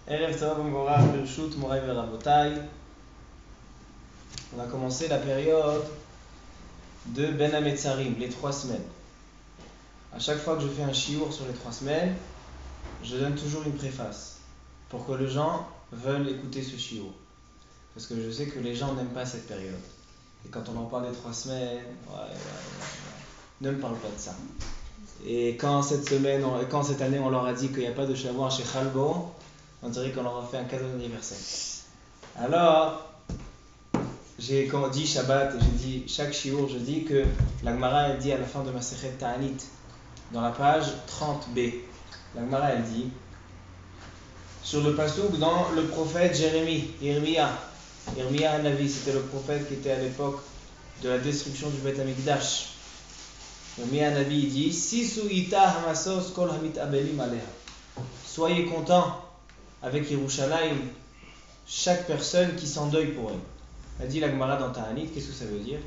Erev Tov Umvorach Birshut Morai Verabotai. On a commencé la période de Ben Hametzarim, les 3 semaines. À chaque fois que je fais un shiur sur les 3 semaines, je donne toujours une préface pour que les gens veulent écouter ce shiur. Parce que je sais que les gens n'aiment pas cette période. Et quand on en parle des 3 semaines, ne me parle pas de ça. Et quand cette année on leur a dit qu'il n'y a pas de Shavuot chez Chalbo, on dirait qu'on leur a fait un cadeau d'anniversaire. Alors, j'ai dit Shabbat et j'ai dit chaque shiur, je dis que la Gemara elle dit à la fin de Masechet Ta'anit, dans la page 30b, la Gemara elle dit sur le pasouk dans le prophète Irmia Hanavi, c'était le prophète qui était à l'époque de la destruction du Beth Amikdash. Irmia Hanavi il dit Sisu ita hamasos kol hamit abelim aleha. Soyez contents avec Yerushalayim, chaque personne qui s'endeuille pour elle. A dit la Gemara dans Ta'anit, qu'est-ce que ça veut dire?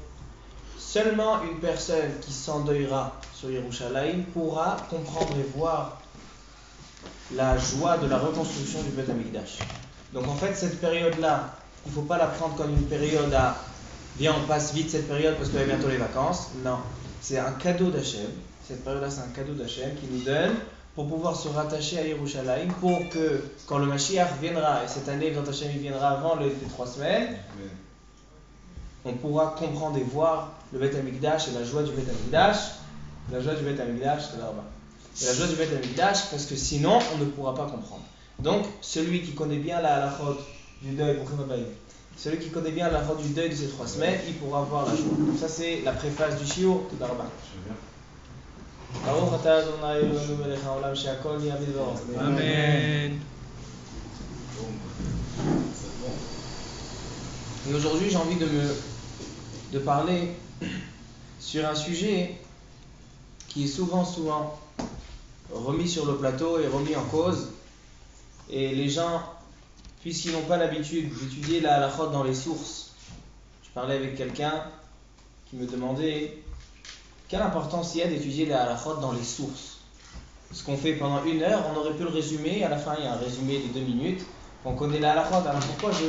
Seulement une personne qui s'endeuillera sur Yerushalayim pourra comprendre et voir la joie de la reconstruction du Beth Amikdash. Donc en fait, cette période-là, il ne faut pas la prendre comme une période à viens, on passe vite cette période parce qu'il y a bientôt les vacances. Non, c'est un cadeau d'Hachem. Cette période-là, c'est un cadeau d'Hachem qui nous donne pour pouvoir se rattacher à Yerushalayim, pour que quand le Mashiach viendra, et cette année, quand Hachem viendra avant les 3 semaines, on pourra comprendre et voir le Beth Amikdash et la joie du Beth Amikdash. La joie du Beth Amikdash, c'est là-bas. Et la joie du Beth Amikdash, parce que sinon, on ne pourra pas comprendre. Donc, celui qui connaît bien la halachot du deuil, celui qui connaît bien la halachot du deuil de ces 3 semaines, il pourra voir la joie. Donc ça, c'est la préface du shiur. Tout d'arba. Amen. Et aujourd'hui, j'ai envie de parler sur un sujet qui est souvent remis sur le plateau et remis en cause. Et les gens, puisqu'ils n'ont pas l'habitude d'étudier la halachot dans les sources, je parlais avec quelqu'un qui me demandait quelle importance il y a d'étudier la halachot dans les sources. Ce qu'on fait pendant 1 heure, on aurait pu le résumer, à la fin il y a un résumé de 2 minutes, on connaît la halachot, alors pourquoi je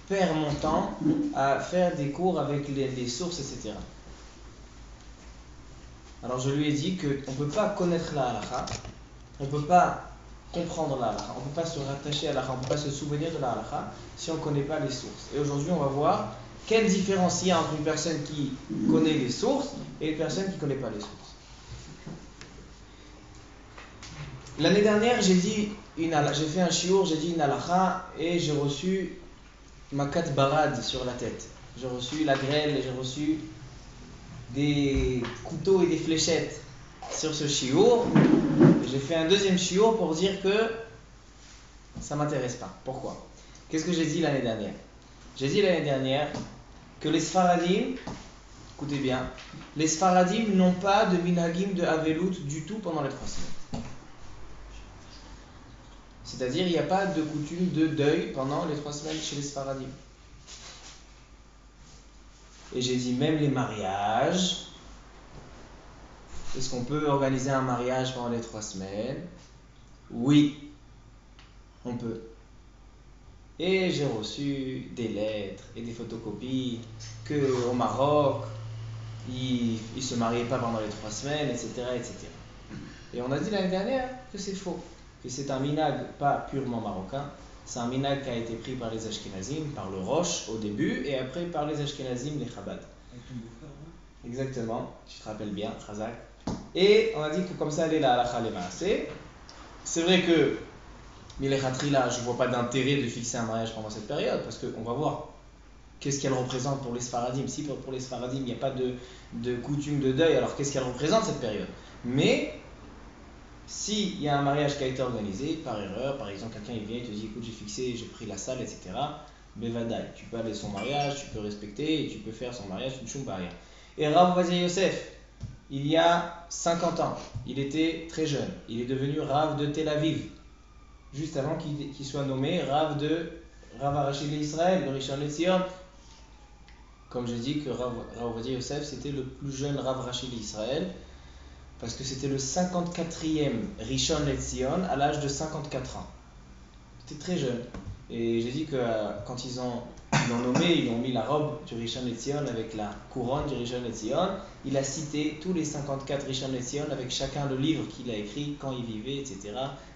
perds mon temps à faire des cours avec les sources, etc. Alors je lui ai dit qu'on ne peut pas connaître la halakha, on ne peut pas comprendre la halakha, on ne peut pas se rattacher à la halakha, on ne peut pas se souvenir de la halakha si on ne connaît pas les sources. Et aujourd'hui on va voir quelle différence il y a entre une personne qui connaît les sources et une personne qui ne connaît pas les sources. L'année dernière j'ai fait un shiur, j'ai dit une halakha et j'ai reçu ma kat barad sur la tête. J'ai reçu la grêle et j'ai reçu des couteaux et des fléchettes sur ce shiur. J'ai fait un deuxième shiur pour dire que ça ne m'intéresse pas. Pourquoi? Qu'est-ce que j'ai dit l'année dernière? J'ai dit l'année dernière que les Sfaradim, écoutez bien, les Sfaradim n'ont pas de minhagim de Avelut du tout pendant les 3 semaines. C'est-à-dire il n'y a pas de coutume de deuil pendant les 3 semaines chez les Sfaradim. Et j'ai dit même les mariages. Est-ce qu'on peut organiser un mariage pendant les 3 semaines? Oui, on peut. Et j'ai reçu des lettres et des photocopies qu'au Maroc, ils ne se mariaient pas pendant les 3 semaines, etc., etc. Et on a dit l'année dernière que c'est faux, que c'est un minhag pas purement marocain, c'est un minhag qui a été pris par les Ashkenazim, par le Roche au début, et après par les Ashkenazim, les Chabad. Exactement, tu te rappelles bien, Khazak. Et on a dit que comme ça, elle est la halakha les maaseh. C'est vrai que là, je ne vois pas d'intérêt de fixer un mariage pendant cette période, parce qu'on va voir qu'est-ce qu'elle représente pour les Sfaradim. Si pour les Sfaradim, il n'y a pas de coutume de deuil, alors qu'est-ce qu'elle représente cette période? Mais s'il y a un mariage qui a été organisé par erreur, par exemple quelqu'un il vient et te dit écoute j'ai pris la salle, etc. Bevadaï, tu peux aller à son mariage, tu peux respecter et tu peux faire son mariage, une choum barrière. Et Rav Ovadia Yosef, il y a 50 ans, il était très jeune, il est devenu Rav de Tel Aviv, juste avant qu'il soit nommé Rav Arashi d'Israël, de Rishon LeZion. Comme je dis que Rav Ovadia Yosef c'était le plus jeune Rav Arashi d'Israël, parce que c'était le 54e Rishon LeZion à l'âge de 54 ans. j'étais très jeune. Et j'ai dit que quand ils l'ont nommé, ils ont mis la robe du Rishon LeZion avec la couronne du Rishon LeZion. Il a cité tous les 54 Rishon LeZion avec chacun le livre qu'il a écrit, quand il vivait, etc.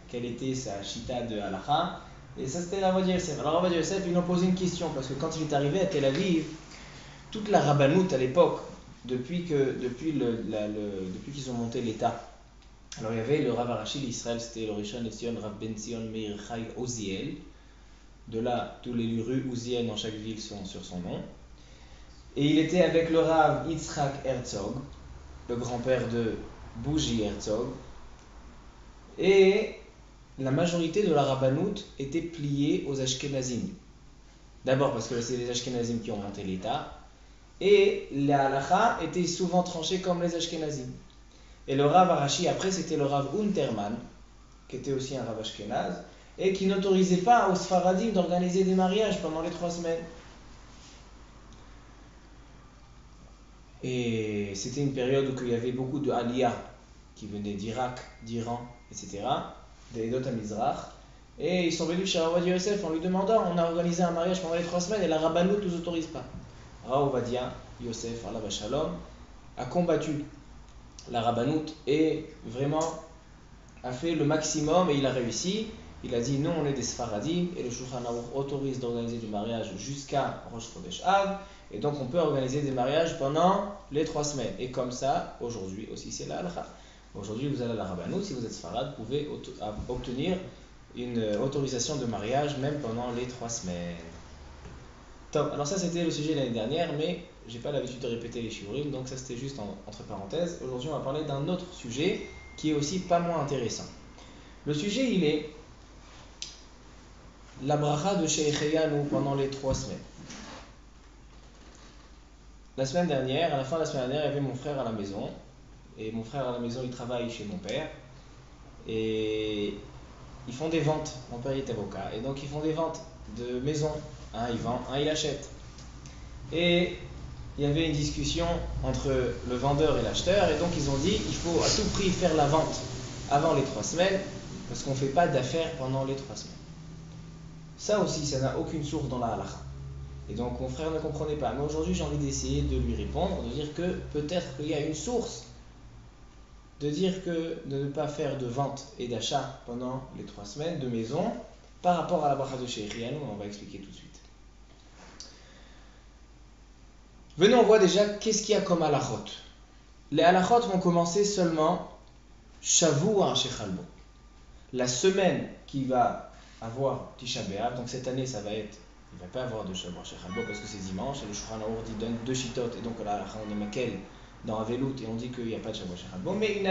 Quelle était sa chita de halacha. Et ça, c'était Rav Ovadia Yosef. Alors Rav Ovadia Yosef, ils lui ont posé une question, parce que quand il est arrivé à Tel Aviv, toute la rabbanout à l'époque, depuis qu'ils ont monté l'État, alors il y avait le Rav Arashi d'Israël, c'était le Rishon LeZion, Rav Ben Zion Meir Chai Oziel. De là, tous les rues ouziennes dans chaque ville sont sur son nom. Et il était avec le Rav Yitzhak Herzog, le grand-père de Bougie Herzog. Et la majorité de la rabbanout était pliée aux Ashkenazim. D'abord parce que c'est les Ashkenazim qui ont monté l'État. Et la halacha était souvent tranchée comme les Ashkenazim. Et le Rav Arashi, après, c'était le Rav Unterman, qui était aussi un Rav Ashkenaz, et qui n'autorisait pas aux Sfaradim d'organiser des mariages pendant les 3 semaines. Et c'était une période où il y avait beaucoup de Aliyah qui venaient d'Irak, d'Iran, etc., des Edot HaMizrach. Et ils sont venus chez Rav Ovadia Yosef en lui demandant, on a organisé un mariage pendant les 3 semaines et la rabbanout ne nous autorise pas. Rav Ovadia Yosef, alav shalom, a combattu la rabbanout et vraiment a fait le maximum et il a réussi. Il a dit, nous on est des Sfaradim et le Shulchan Aruch autorise d'organiser du mariage jusqu'à Rosh Chodesh Av, et donc on peut organiser des mariages pendant les 3 semaines. Et comme ça, aujourd'hui aussi c'est la halakha. Aujourd'hui vous allez à la rabbanout, si vous êtes Sfarad, vous pouvez obtenir une autorisation de mariage même pendant les 3 semaines. Top. Alors ça c'était le sujet de l'année dernière, mais j'ai pas l'habitude de répéter les shiurim, donc ça c'était juste entre parenthèses. Aujourd'hui on va parler d'un autre sujet qui est aussi pas moins intéressant. Le sujet il est la bracha de Shehecheyanu pendant les 3 semaines. La semaine dernière, à la fin de la semaine dernière, il y avait mon frère à la maison. Et mon frère à la maison, il travaille chez mon père. Et ils font des ventes. Mon père est avocat. Et donc ils font des ventes de maisons. Un il vend, un il achète. Et il y avait une discussion entre le vendeur et l'acheteur. Et donc ils ont dit, il faut à tout prix faire la vente avant les 3 semaines. Parce qu'on ne fait pas d'affaires pendant les 3 semaines. Ça aussi, ça n'a aucune source dans la halakha. Et donc mon frère ne comprenait pas. Mais aujourd'hui, j'ai envie d'essayer de lui répondre, de dire que peut-être qu'il y a une source de dire que de ne pas faire de vente et d'achat pendant les 3 semaines de maison par rapport à la bracha de Shehecheyanu. On va expliquer tout de suite. Venez, on voit déjà qu'est-ce qu'il y a comme halachot. Les halachot vont commencer seulement Shavua Shechalbo. La semaine qui va avoir Tisha B'Av, donc cette année ça va être, il ne va pas avoir de Shavua Shechalbo parce que c'est dimanche, et le Shulchan Aruch donne 2 shitot, et donc là on est maquel dans Avelut, et on dit qu'il n'y a pas de Shavua Shechalbo, mais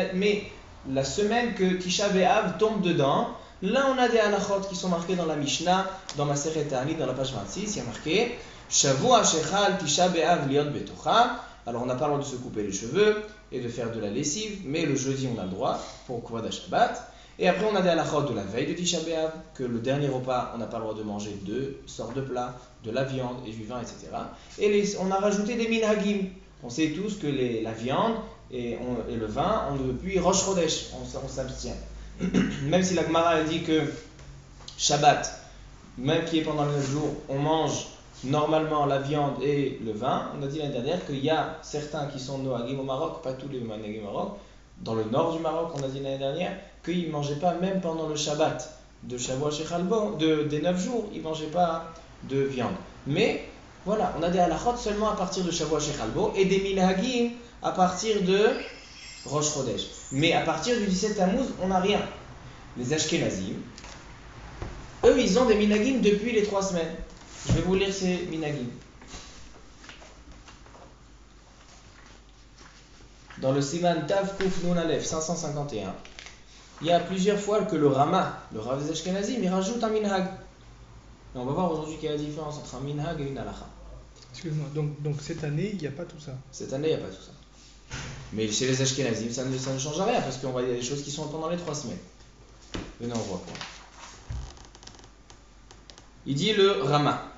la semaine que Tisha B'Av tombe dedans, là on a des halachot qui sont marqués dans la Mishnah, dans Masechet Ta'anit, dans la page 26, il y a marqué Shavua Shechal Tisha B'Av liot betocha. Alors on n'a pas le droit de se couper les cheveux et de faire de la lessive, mais le jeudi on a le droit pour Kvod HaShabbat. Et après on a des halachot de la veille de Tisha B'Av, que le dernier repas on n'a pas le droit de manger 2 sortes de plats, de la viande et du vin, etc. Et on a rajouté des minhagim. On sait tous que la viande et le vin, depuis Rosh Chodesh, on s'abstient. Même si la Gemara dit que Shabbat, même qui est pendant les 9 jours, on mange normalement la viande et le vin. On a dit l'année dernière qu'il y a certains qui sont nohagim au Maroc, pas tous les nohagim au Maroc, dans le nord du Maroc, on a dit l'année dernière, qu'ils ne mangeaient pas, même pendant le Shabbat de Shavua Shechalbo, des 9 jours, ils ne mangeaient pas de viande. Mais voilà, on a des halachot seulement à partir de Shavua Shechalbo et des minhagim à partir de Rosh Chodesh. Mais à partir du 17 Tammuz, on n'a rien. Les Ashkenazim, eux, ils ont des minhagim depuis les 3 semaines. Je vais vous lire ces minhagim. Dans le Siman Tav Kuf Nun Aleph 551, il y a plusieurs fois que le Rama, le Rav des Ashkenazim, il rajoute un minhag. Et on va voir aujourd'hui quelle est la différence entre un minhag et une halakha. Excuse-moi, donc cette année, il n'y a pas tout ça. Cette année, il n'y a pas tout ça. Mais chez les Ashkenazim, ça ne change rien, parce qu'on va y a des choses qui sont pendant les 3 semaines. Venez, on voit quoi. Il dit le Rama.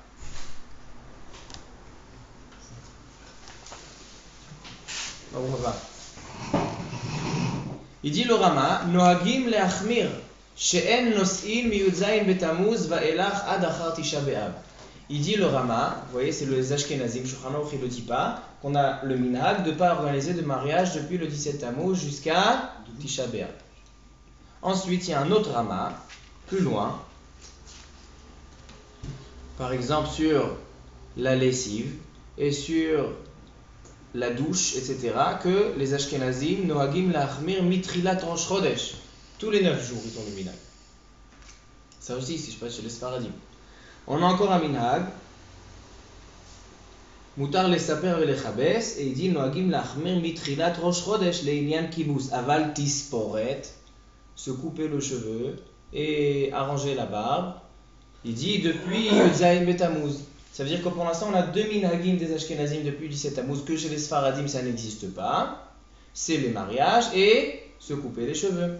Il dit le Rama, Nohagim leachmir She'en nos'in miyudzayin betamuz va'elach ad achar tisha b'av. Il dit le Rama, vous voyez, c'est le Ashkenazim, Shulchan Aruch, il le dit pas, qu'on a le minhag de ne pas organiser de mariage depuis le 17 Tammuz jusqu'à Tisha B'Av. Ensuite, il y a un autre Rama, plus loin, par exemple sur la lessive et sur la douche, etc., que les Ashkenazim, Nohagim la'achmir mitrilat rosh chodesh. Tous les 9 jours, ils ont le minhag. Ça aussi, si je passe chez les Sfaradim. On a encore un minhag, Mutar les saper et les chabes, et il dit Noagim lachmir mitrilat rosh chodesh le'inyan kibus aval tisporet, se couper le cheveu et arranger la barbe. Il dit depuis Zayin Betamuz. Ça veut dire que pour l'instant on a 2 minhagim des Ashkenazim depuis 17 Tammuz, que chez les Sfaradim ça n'existe pas. C'est les mariages et se couper les cheveux.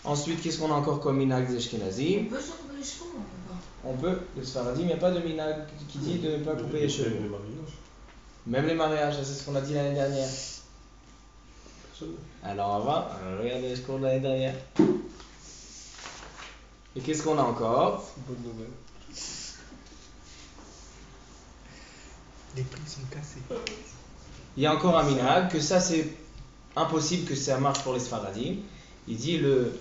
Ensuite, qu'est-ce qu'on a encore comme minhag des Ashkenazim? On peut se couper les cheveux ou on peut pas? On peut, les Sfaradim, il n'y a pas de minhag qui dit de ne pas couper les cheveux. Même les mariages, c'est ce qu'on a dit l'année dernière. Alors on va regarder ce qu'on a l'année dernière. Et qu'est-ce qu'on a encore? Bonne nouvelle. Les prix sont cassés. Il y a encore un minhag, que ça c'est impossible que ça marche pour les Sfaradim. Il dit le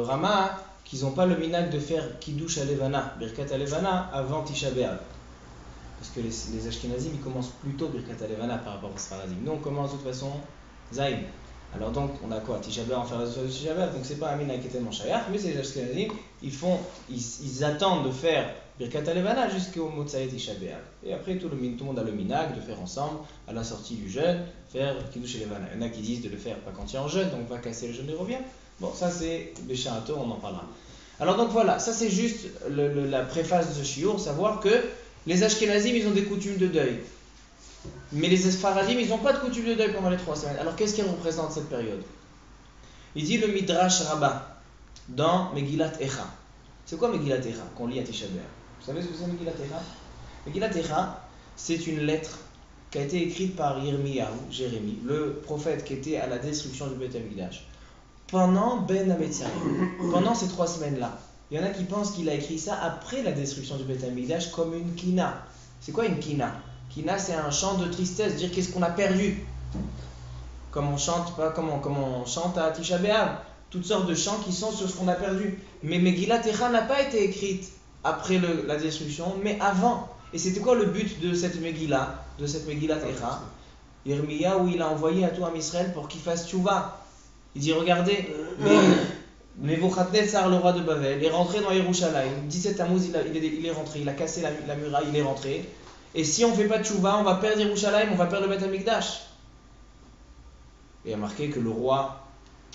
Rama qu'ils n'ont pas le minhag de faire Kiddush Alevana, Birkat Alevana avant Tisha B'Av. Parce que les Ashkenazim ils commencent plutôt Birkat Alevana par rapport aux Sfaradim. Nous on commence de toute façon Zayn. Alors donc on a quoi? Tisha B'Av, on fait la soirée de Tisha B'Av, donc c'est pas un minhag qui est tellement shayach, mais c'est les Ashkenazim, ils attendent de faire Birkat Alevana jusqu'au Motzai Tisha B'Av. Et après tout le monde a le minhag de faire ensemble, à la sortie du jeûne, faire Kiddush Alevana. Il y en a qui disent de le faire pas quand il y a en jeûne, donc on va casser le jeûne et revient. Bon, ça c'est Bécharato, on en parlera. Alors donc voilà, ça c'est juste la préface de ce shiur, savoir que les Ashkenazim ils ont des coutumes de deuil. Mais les Sfaradim ils n'ont pas de coutume de deuil pendant les 3 semaines. Alors qu'est-ce qui représente cette période? Il dit le Midrash Rabbah dans Megillat Echa. C'est quoi Megillat Echa qu'on lit à Tisha B'Av? Vous savez ce que c'est Megillat Echa? Megillat Echa, c'est une lettre qui a été écrite par Jérémie, le prophète qui était à la destruction du Beth Amikdash. Pendant Ben Hametzarim, pendant ces 3 semaines-là, il y en a qui pensent qu'il a écrit ça après la destruction du Beth Amikdash comme une kina. C'est quoi une kina? Kina, c'est un chant de tristesse, dire qu'est-ce qu'on a perdu. Comme on chante, pas comme on chante à Tisha B'Av, toutes sortes de chants qui sont sur ce qu'on a perdu. Mais Megillat Echa n'a pas été écrite après la destruction, mais avant. Et c'était quoi le but de cette Megillah Echa? Yirmiya, où il a envoyé à tout Am Israël pour qu'il fasse tchouva. Il dit regardez, Nebuchadnezzar, le roi de Babel, est rentré dans Yerushalayim. 17 Tammuz, il est rentré, il a cassé la muraille, il est rentré. Et si on ne fait pas de tchouva, on va perdre Yerushalayim, on va perdre le Beth Amikdash. Et il y a marqué que le roi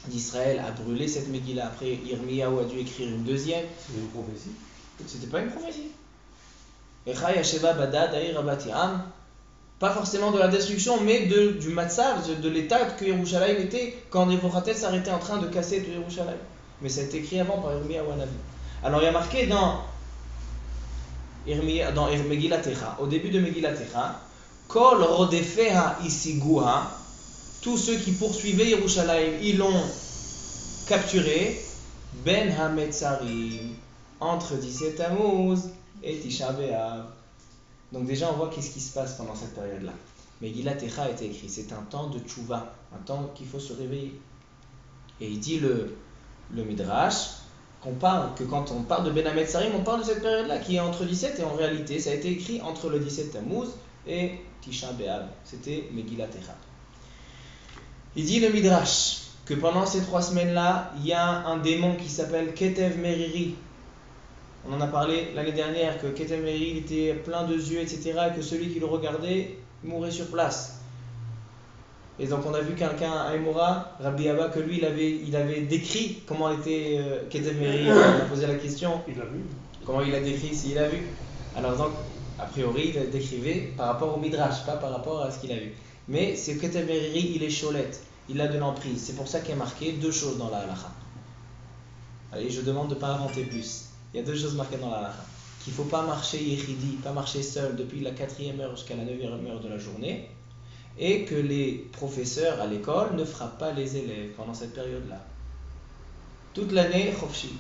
d'Israël a brûlé cette Megillah. Après, Yirmiyahu a dû écrire une deuxième. C'était une prophétie? C'était pas une prophétie. Echa Yasheva Badad Aïr Abatiam. Pas forcément de la destruction, mais du matzav, de l'état que Yerushalayim était quand Nebuchadnezzar était en train de casser tout Yerushalayim. Mais ça a été écrit avant par Yirmiyahu Hanavi. Alors il y a marqué dans Megillat Echa, au début de Megillat Echa, Kol Rodefeha Isiguha, tous ceux qui poursuivaient Yerushalayim, ils l'ont capturé, Ben Hametzarim, entre 17 Tammuz et Tisha B'Av. Donc déjà on voit qu'est-ce qui se passe pendant cette période-là. Megillat Echa a été écrit, c'est un temps de tchouva, un temps qu'il faut se réveiller. Et il dit le Midrash que quand on parle de Ben Hametzarim, on parle de cette période-là qui est entre 17 et en réalité ça a été écrit entre le 17 Tammuz et Tisha B'Av. C'était Megillat Echa. Il dit le Midrash que pendant ces 3 semaines-là, il y a un démon qui s'appelle Ketev Meriri. On en a parlé l'année dernière, que Ketev Meriri il était plein de yeux, etc. et que celui qui le regardait mourait sur place. Et donc on a vu quelqu'un à Emoura, Rabbi Abba, que lui il avait décrit comment était Ketev Meriri. On a posé la question. Il l'a vu. Comment il a décrit, s'il a vu. Alors donc, a priori, il décrivait par rapport au Midrash, pas par rapport à ce qu'il a vu. Mais c'est Ketev Meriri, il est cholette, il a de l'emprise. C'est pour ça qu'il y a marqué 2 choses dans la halacha. Allez, je demande de ne pas inventer plus. Il y a 2 choses marquées dans la halacha. Qu'il ne faut pas marcher yechidi, pas marcher seul depuis la 4e heure jusqu'à la 9e heure de la journée. et que les professeurs à l'école ne frappent pas les élèves pendant cette période-là. Toute l'année, chofshi.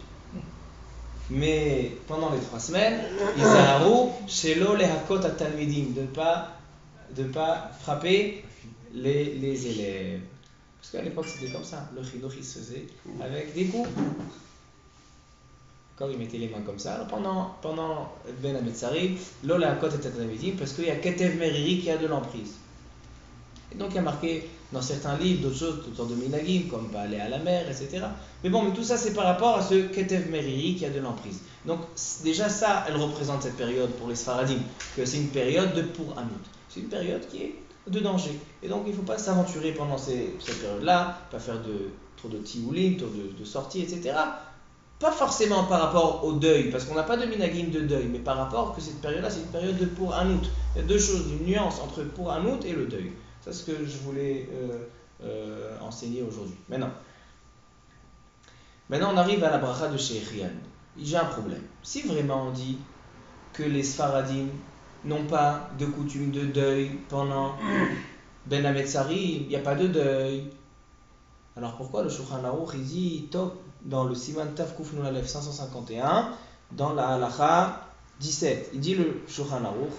Mais pendant les 3 semaines, Izaharu, shelo lehakot atalmidim, de pas frapper les élèves. Parce qu'à l'époque, c'était comme ça. Le chinuch, il se faisait avec des coups. Quand il mettait les mains comme ça, alors pendant Ben Ametzarim, lo lehakot atalmidim, parce qu'il y a ketev meriri qui a de l'emprise. Et donc il y a marqué dans certains livres d'autres choses, toutes sortes de minagim, comme pas aller à la mer, etc. Mais bon, mais tout ça c'est par rapport à ce Ketev Meriri qui a de l'emprise. Donc déjà ça, elle représente cette période pour les Sfaradim, que c'est une période de pour Hamout. C'est une période qui est de danger. Et donc il ne faut pas s'aventurer pendant cette période-là, pas faire trop de tioulim, trop de sorties, etc. Pas forcément par rapport au deuil, parce qu'on n'a pas de minagim de deuil, mais par rapport que cette période-là, c'est une période de pour Hamout. Il y a deux choses, une nuance entre pour Hamout et le deuil. C'est ce que je voulais enseigner aujourd'hui. Maintenant, on arrive à la bracha de Sheikhian. J'ai un problème. Si vraiment on dit que les Sfaradim n'ont pas de coutume de deuil pendant Ben Ametzarim, il n'y a pas de deuil. Alors pourquoi le Shulchan Aruch il dit top dans le Siman Taf Kuf Nun Aleph 551 dans la Halacha 17. Il dit le Shulchan Aruch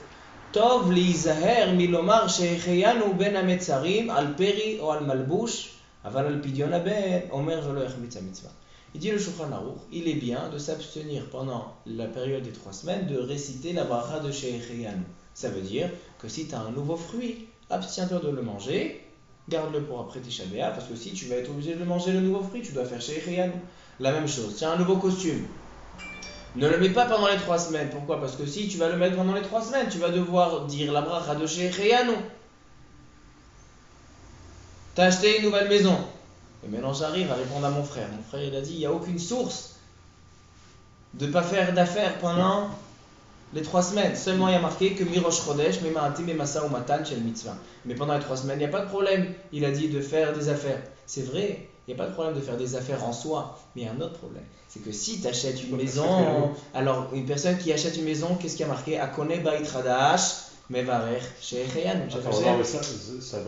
Tov lizaher milomar shehecheyanu ben ametzarim al peri ou al malbush, aval al pidyon ben omer velo yachmitz mitzvah. Il dit le Shulchan Aruch, il est bien de s'abstenir pendant la période des 3 semaines de réciter la bracha de shehecheyanu. Ça veut dire que si tu as un nouveau fruit, abstiens-toi de le manger, garde-le pour après Tisha B'Av, parce que si tu vas être obligé de manger le nouveau fruit, tu dois faire shehecheyanu. La même chose, tu as un nouveau costume. Ne le mets pas pendant les 3 semaines. Pourquoi? Parce que si tu vas le mettre pendant les 3 semaines, tu vas devoir dire la bracha de Shehecheyanu. Tu as acheté une nouvelle maison. Et maintenant j'arrive à répondre à mon frère. Mon frère il a dit il n'y a aucune source de ne pas faire d'affaires pendant les 3 semaines. Seulement il y a marqué que Mirosh Chodesh, Mema'atim et Masa ou Matan Shel Mitzvah. Mais pendant les 3 semaines, il n'y a pas de problème. Il a dit de faire des affaires. C'est vrai, il n'y a pas de problème de faire des affaires en soi. Mais il y a un autre problème. C'est que si tu achètes une maison, alors une personne qui achète une maison, qu'est-ce qui a marqué Akone Bait Chadash, Mevarer Shehecheyanu.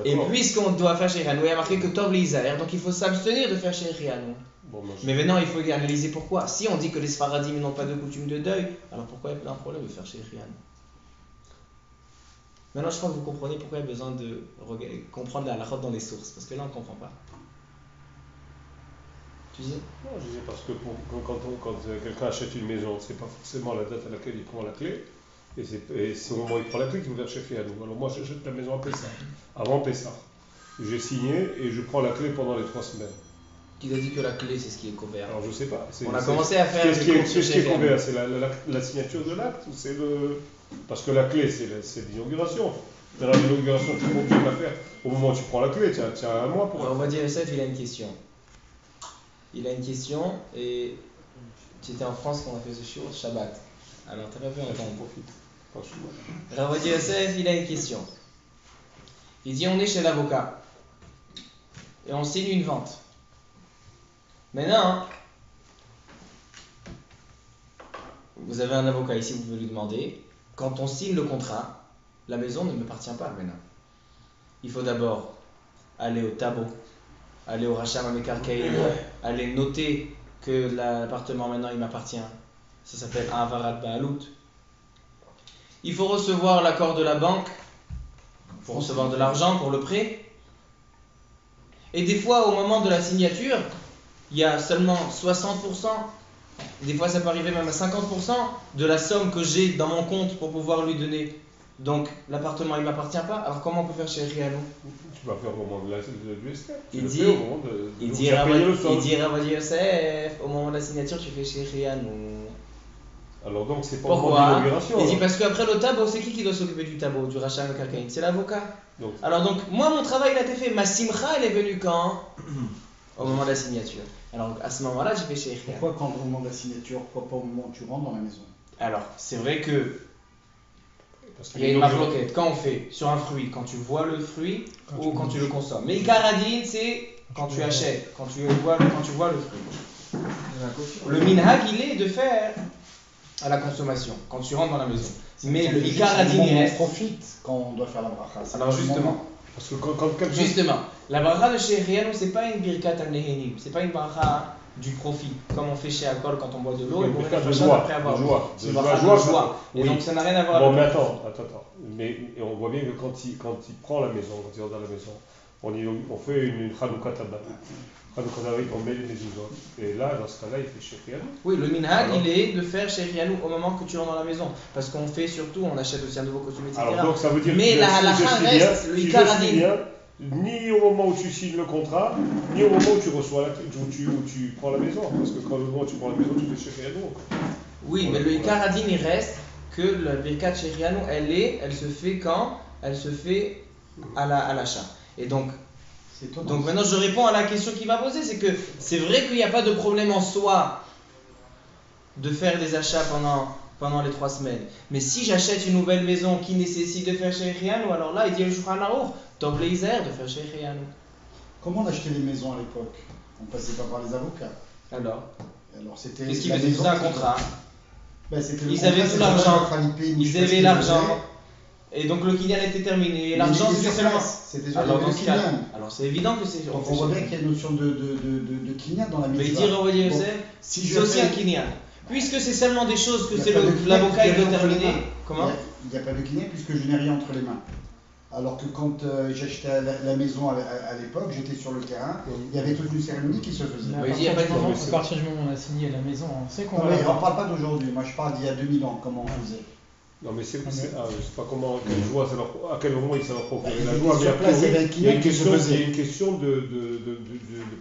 Et puisqu'on doit faire Shehecheyanu, il y a marqué que Tov Lizaher, donc il faut s'abstenir de faire Shehecheyanu. Mais maintenant il faut analyser pourquoi. Si on dit que les Sfaradim n'ont pas de coutume de deuil, alors pourquoi il y a un problème de faire Shehecheyanu? Maintenant je crois que vous comprenez pourquoi il y a besoin de comprendre la halachot dans les sources, parce que là on ne comprend pas. Tu disais? Non, je disais parce que quand quelqu'un achète une maison, c'est pas forcément la date à laquelle il prend la clé, et c'est au moment où il prend la clé qu'il faut faire Shehecheyanu. Alors moi j'achète la maison à Pessah, avant Pessah. J'ai signé et je prends la clé pendant les 3 semaines. Qui t'a dit que la clé c'est ce qui est couvert? Alors je sais pas. On a commencé à faire ce qui est couvert, c'est la signature de l'acte ou c'est le... Parce que la clé c'est l'inauguration. L'inauguration, tu es obligé de la faire au moment où tu prends la clé, tu as un mois pour... Alors, on va dire Youssef, il a une question. Et tu étais en France quand on a fait ce shiur Shabbat. Alors tu n'as pas pu entendre. Rav Yosef, il a une question. Il dit on est chez l'avocat et on signe une vente. Maintenant, vous avez un avocat ici, vous pouvez lui demander, quand on signe le contrat, la maison ne m'appartient pas maintenant. Il faut d'abord aller au tableau, aller au Racham Amekarkeïn, aller noter que l'appartement maintenant il m'appartient. Ça s'appelle un Avarat Ba'alout. Il faut recevoir l'accord de la banque pour recevoir de l'argent pour le prêt. Et des fois, au moment de la signature, il y a seulement 60%, des fois ça peut arriver même à 50% de la somme que j'ai dans mon compte pour pouvoir lui donner. Donc l'appartement il ne m'appartient pas, alors comment on peut faire chez Riano? Tu vas faire au moment de du SK. Il dit Rav Yosef, au moment de la signature tu fais chez Riano. Alors donc c'est pas pourquoi? l'inauguration. Il dit parce qu'après le tableau, c'est qui doit s'occuper du tableau, du rachat de quelqu'un? C'est l'avocat. Alors donc moi mon travail il a été fait, ma simcha elle est venue quand? Au moment de la signature. Alors à ce moment-là j'ai fait chez Riano. Pourquoi quand au moment de la signature, pourquoi pas au moment où tu rentres dans la maison? Alors c'est vrai que il y a une marloquette. Quand on fait sur un fruit, quand tu vois le fruit ou quand tu le consommes. Mais Ikaradine, c'est quand tu achètes, quand tu vois le fruit. Le minhag, il est de faire à la consommation, quand tu rentres dans la maison. Mais le Ikaradine, il reste. On profite quand on doit faire la bracha. Alors justement, Parce que quand quelqu'un. Justement, la bracha de Shehrianu, c'est pas une birkat al-nehenim, c'est pas une bracha du profit, comme on fait chez Alcool quand on boit de l'eau et Une on birkat de après joie. avoir De joie. C'est De une bracha joie, de joie. Et oui. donc ça n'a rien à voir Bon, avec mais le attends. Mais on voit bien que quand il prend la maison, quand il rentre dans la maison, on fait une Chanukah Tabat. Chanukah Tabat, on met les mezuzot. Et là, dans ce cas-là, il fait Shehrianu. Oui, le minhag, Alors. il est de faire Shehrianu au moment que tu rentres dans la maison. Parce qu'on fait surtout, on achète aussi un nouveau costume, etc. Alors donc ça veut dire Mais que la si halakha je suis reste, bien, le si Ikar je suis Adin. bien, ni au moment où tu signes le contrat, ni au moment où tu reçois où tu prends la maison. Parce que quand le moment où tu prends la maison, tu fais Shehrianu. Oui, mais le Ikar Adin, il reste que la birkat Shehrianu, elle se fait quand? Elle se fait à l'achat. Et donc maintenant je réponds à la question qu'il m'a posée, c'est que c'est vrai qu'il n'y a pas de problème en soi de faire des achats pendant les 3 semaines. Mais si j'achète une nouvelle maison qui nécessite de faire Shehrianu, alors là il dit le Shulchan Aruch, Tov Leizer de faire Shehrianu. Comment on achetait les maisons à l'époque? On passait pas par les avocats. Alors, C'était. qu'est-ce qu'ils la faisaient? Ils maison faisaient un qui- contrat. Ben, c'était le Ils contrat, avaient tout c'était l'argent. pas qu'il fallait payer une Ils espèce avaient de l'argent. budget. Et donc le Kinyan était terminé. Et Mais l'argent il était c'était sur seulement. place. C'était sur Alors le dans ce cas, Kinyan. alors c'est évident que c'est. Donc on voit bien qu'il y a une notion de Kinyan dans la Mais mitzvah. dire Rabbi Bon, Yosef, si je c'est aussi fais- un Kinyan. Puisque c'est seulement des choses que Il y a c'est pas de Kinyan l'avocat il puisque doit j'ai rien entre les terminer. mains. Comment? Il n'y a pas de Kinyan puisque je n'ai rien entre les mains. Alors que quand j'achetais la maison à l'époque, j'étais sur le terrain, il y avait toute une cérémonie qui se faisait. Oui, il y a pas de moment, À partir du moment où on a signé la maison, on sait qu'on Non, va mais la on ne voir. parle pas d'aujourd'hui, moi je parle d'il y a 2000 ans, comment on faisait. Non mais je sais pas comment, quelle joie à quel moment ça leur procurait la Ils joie. étaient Mais sur place, il y avait un il y a client qui se faisait. une question de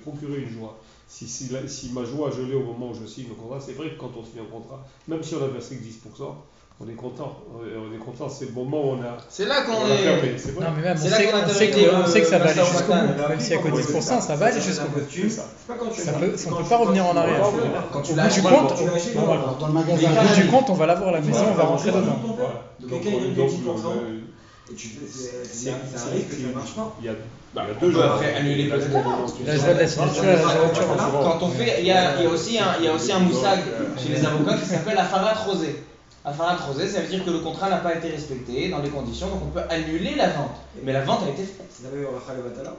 procurer une joie. Si ma joie je l'ai au moment où je signe le contrat, c'est vrai que quand on signe un contrat, même si on a versé que 10%, on est content. On est content, c'est le moment où on a. C'est là qu'on on a est. fermé, c'est vrai. Non, mais même, C'est on là sait, qu'on a on sait terminé on sait que ça va aller le jusqu'au Matin. bout. Même s'il n'y a que 10%, ça va aller jusqu'au bout. C'est ça. On ne peut pas revenir en arrière. Quand tu Au l'as bout du acheté, compte, tu l'as acheté, normalement. Dans le Au magasin, bout du compte, on va la voir la maison, on va rentrer dedans. Voilà. Quelqu'un il Donc, gagne 10%, et tu fais, c'est un risque que ça ne marche pas. il y a Bah, 2 on peut jours. après annuler La peut-être. La joie de la signature, la joie de la voiture. Quand on fait, il y a aussi un moussag chez les avocats qui s'appelle afarat rosé. Afarat rosé, ça veut dire que le contrat n'a pas été respecté dans les conditions, donc on peut annuler la vente. Mais la vente a été faite. C'est la meilleure bracha le batala.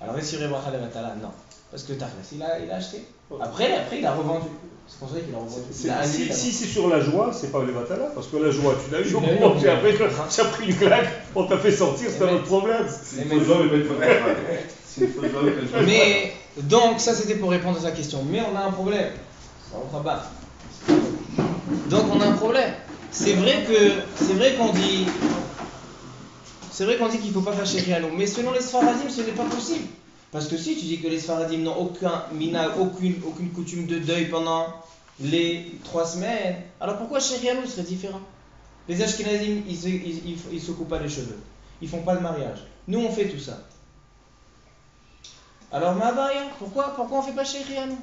Alors, ici, Rebracha le Vatala, non. Parce que Tachlas, il a acheté. Après, il a revendu. C'est pour ça qu'il a revendu. Il a annulé la Si vente. c'est sur la joie, c'est pas les batala, parce que la joie, tu l'as eu au l'as eu, moment où oui. tu as pris une claque, on t'a fait sortir, c'est Mais- notre problème. C'est une fausse joie, mais pas une fausse morale. C'est une fausse joie, mais pas une fausse Mais, donc, ça c'était pour répondre à sa question. Mais on a un problème. Ça on fera pas. Donc, on a un problème. C'est vrai qu'on dit. C'est vrai qu'on dit qu'il ne faut pas faire Shehrianu. Mais selon les Sfaradim, ce n'est pas possible. Parce que si tu dis que les Sfaradim n'ont aucun minhag, aucune coutume de deuil pendant les 3 semaines, alors pourquoi Shehrianu serait différent? Les Ashkenazim, ils se coupent pas les cheveux. Ils font pas de mariage. Nous, on fait tout ça. Alors, Mahabaria, pourquoi on fait pas Shehrianu?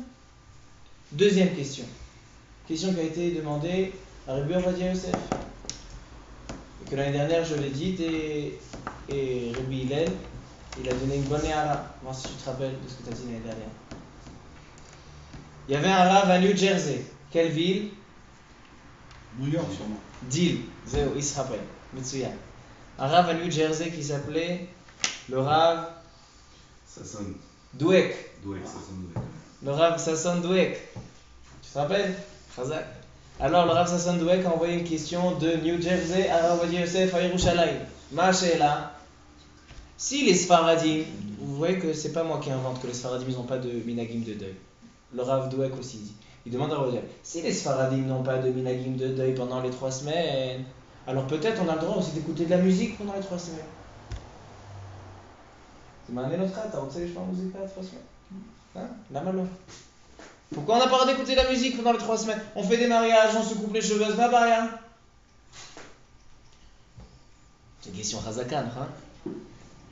Deuxième question. Question qui a été demandée à Rabbi Ovadia Yosef. Et que l'année dernière, je l'ai dite, et Rabbi Hillel, il a donné une bonne éhara. Voir si tu te rappelles de ce que tu as dit l'année dernière. Il y avait un rave à New Jersey. Quelle ville? New York sûrement. Deal. Zéo, il se rappelle. Mitsuya. Un rave à New Jersey qui s'appelait le rave Ça sonne Dweck. doué, ça sonne doué. Le Rav Sasson Dweck. Tu te rappelles? Khazak. Alors le Rav Sasson Dweck a envoyé une question de New Jersey à Rav Ovadia Yosef à Yerushalayim. Ma she'ela. Si les Sfaradim, vous voyez que c'est pas moi qui invente que les Sfaradim n'ont pas de minagim de deuil. Le Rav Dweck aussi dit. Il demande à Rav Ovadia, si les Sfaradim n'ont pas de minagim de deuil pendant les 3 semaines, alors peut-être on a le droit aussi d'écouter de la musique pendant les 3 semaines. C'est ma notre tu as aussi la musique pendant les 3 semaines. Hein? La malheur. Pourquoi on n'a pas le droit d'écouter de la musique pendant les 3 semaines? On fait des mariages, on se coupe les cheveux, ça va pas rien. C'est une question Hazakan, hein?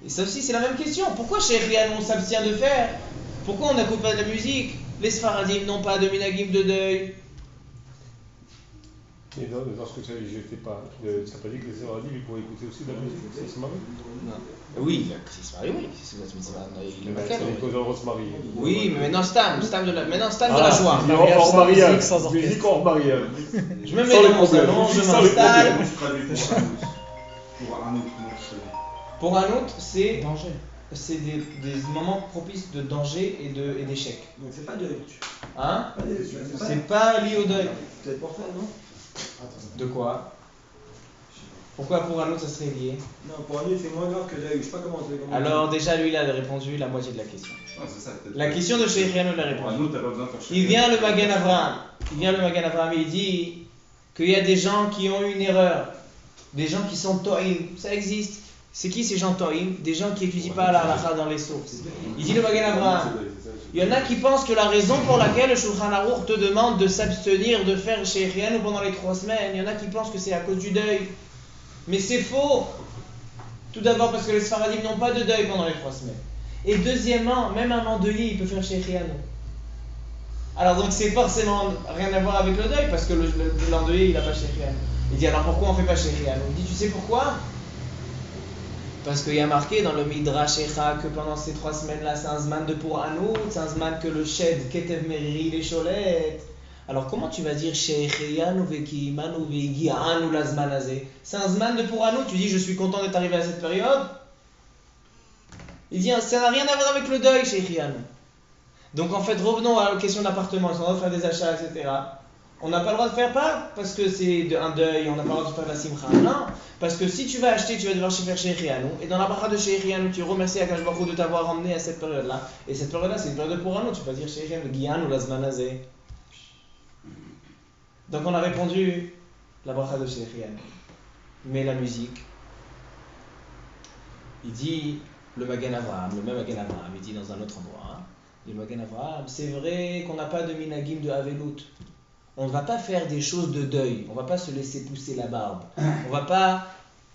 Et ça aussi, c'est la même question. Pourquoi chez Rian on s'abstient de faire? Pourquoi on n'écoute pas de la musique? Les Sfaradim n'ont pas de minagim de deuil. Et dans ce que tu as dit, tu n'as pas dit que les Sfaradim ils pourraient écouter aussi de la musique, c'est ce marie. Non. Oui, c'est marié, oui. C'est il est C'est maquette, les oui. causes en se marier. Oui, mais maintenant stam de la joie. Hors mariage, musique, sans orchestre. musique hors mariage. Je me mets Sans les dans mon problèmes. salon, je Sans les m'installe. Comment tu traduis pour Arnaud? Pour Arnaud, comment tu traduis? Pour un autre, c'est Danger. des moments propices de danger et d'échec. Donc c'est pas deuil. Hein? C'est pas- C'est pas lié au deuil. Peut-être pour ça, non? De quoi? Pourquoi pour un autre ça serait lié? Non, pour un autre c'est moins grave que deuil. Je sais pas comment c'est. Alors déjà lui il a répondu la moitié de la question. Non, c'est ça, peut-être. La question de Sheikh Riano l'a Pour un répondu. autre, t'as pas besoin de faire Il vient le Magen Avraham et il dit qu'il y a des gens qui ont eu une erreur, des gens qui sont to'im, ça existe. C'est qui ces gens to'im? Des gens qui étudient pas la halakha dans les sources. Il dit le Magen Avraham, il y en a qui pensent que la raison pour laquelle le Shulchan Aruch te demande de s'abstenir de faire Sheikh Riano pendant les 3 semaines, il y en a qui pensent que c'est à cause du deuil. Mais c'est faux. Tout d'abord parce que les Sfaradim n'ont pas de deuil pendant les 3 semaines. Et deuxièmement, même un endeuillé, il peut faire Sheikh Riano. Alors donc c'est forcément rien à voir avec le deuil, parce que l'endeuillé il n'a pas Sheikh Riano. Il dit alors pourquoi on fait pas Sheikh Riano? Il dit tu sais pourquoi? Parce qu'il y a marqué dans le Midrash Echa que pendant ces 3 semaines-là, c'est un zman de pour Anout, c'est un zman que le Shed, Ketev Meriri, les Cholet. Alors comment tu vas dire Sheikh Riano veki manu vegi anu la zman azé? C'est un zman de pour Anout, tu dis je suis content d'être arrivé à cette période. Il dit ça n'a rien à voir avec le deuil, Sheikh Riano. Donc en fait, revenons à la question d'appartement, si on doit faire des achats, etc. On n'a pas le droit de faire pas parce que c'est un deuil, on n'a pas le droit de faire la simcha. Non, parce que si tu vas acheter, tu vas devoir faire Sheikh Riano. Et dans la bracha de Sheikh Riano, tu remercies Akash Baruch Hu de t'avoir emmené à cette période-là. Et cette période-là, c'est une période pour un autre. Tu vas dire Sheikh Riano, Guyan ou la Zmanazé. Donc on a répondu la bracha de Sheikh Riano. Mais la musique, il dit le Magen Avraham, le même Magen Avraham, il dit dans un autre endroit. Le Magen Avraham, c'est vrai qu'on n'a pas de minagim de Avelut. On ne va pas faire des choses de deuil. On ne va pas se laisser pousser la barbe. On ne va pas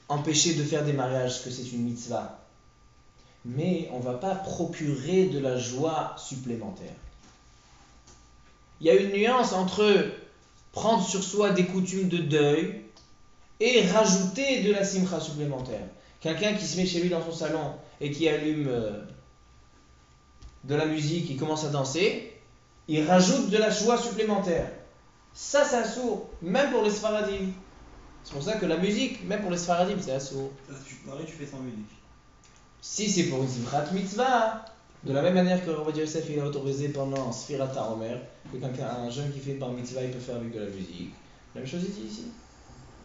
empêcher de faire des mariages, que c'est une mitzvah. Mais on ne va pas procurer de la joie supplémentaire. Il y a une nuance entre prendre sur soi des coutumes de deuil et rajouter de la simcha supplémentaire. Quelqu'un qui se met chez lui dans son salon et qui allume de la musique, il commence à danser, il rajoute de la joie supplémentaire. Ça, c'est assourd, même pour les Sfaradim. C'est pour ça que la musique, même pour les Sfaradim, c'est assourd. Tu te maries, tu fais sans musique. Si c'est pour une Simchat Mitzvah, de la même manière que Rabbi Yosef il a autorisé pendant Sfirat HaOmer, que un jeune qui fait une bar mitzvah, il peut faire avec de la musique. La même chose ici.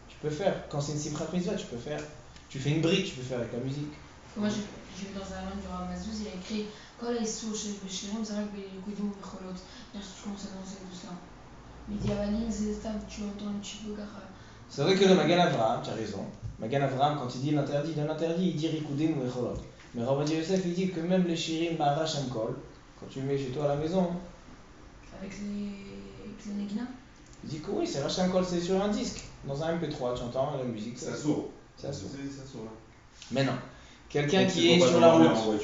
Tu peux faire, quand c'est une Simchat Mitzvah, tu peux faire. Tu fais une brique, tu peux faire avec la musique. Moi j'ai vu dans un livre du Rav Mazouz, il a écrit quand les sous chez Béchirim, c'est vrai que les Koudim ou Becholot, bien sûr tu commences à danser tout ça. Mais Diavalim, c'est stable, tu entends un petit peu car. C'est vrai que le Magen Avraham, tu as raison. Magen Avraham, quand il dit l'interdit, il dit Rikoudim ou Echolot. Mais Rabbi Yosef, il dit que même les Shirim Ma'arash Kol, quand tu le mets chez toi à la maison, Avec les Negina. il dit que oui, c'est Racham Kol, c'est sur un disque. Dans un MP3, tu entends la musique. Ça sourd. Ça sourd. Ça sourd. Mais non. Quelqu'un qui est sur la route,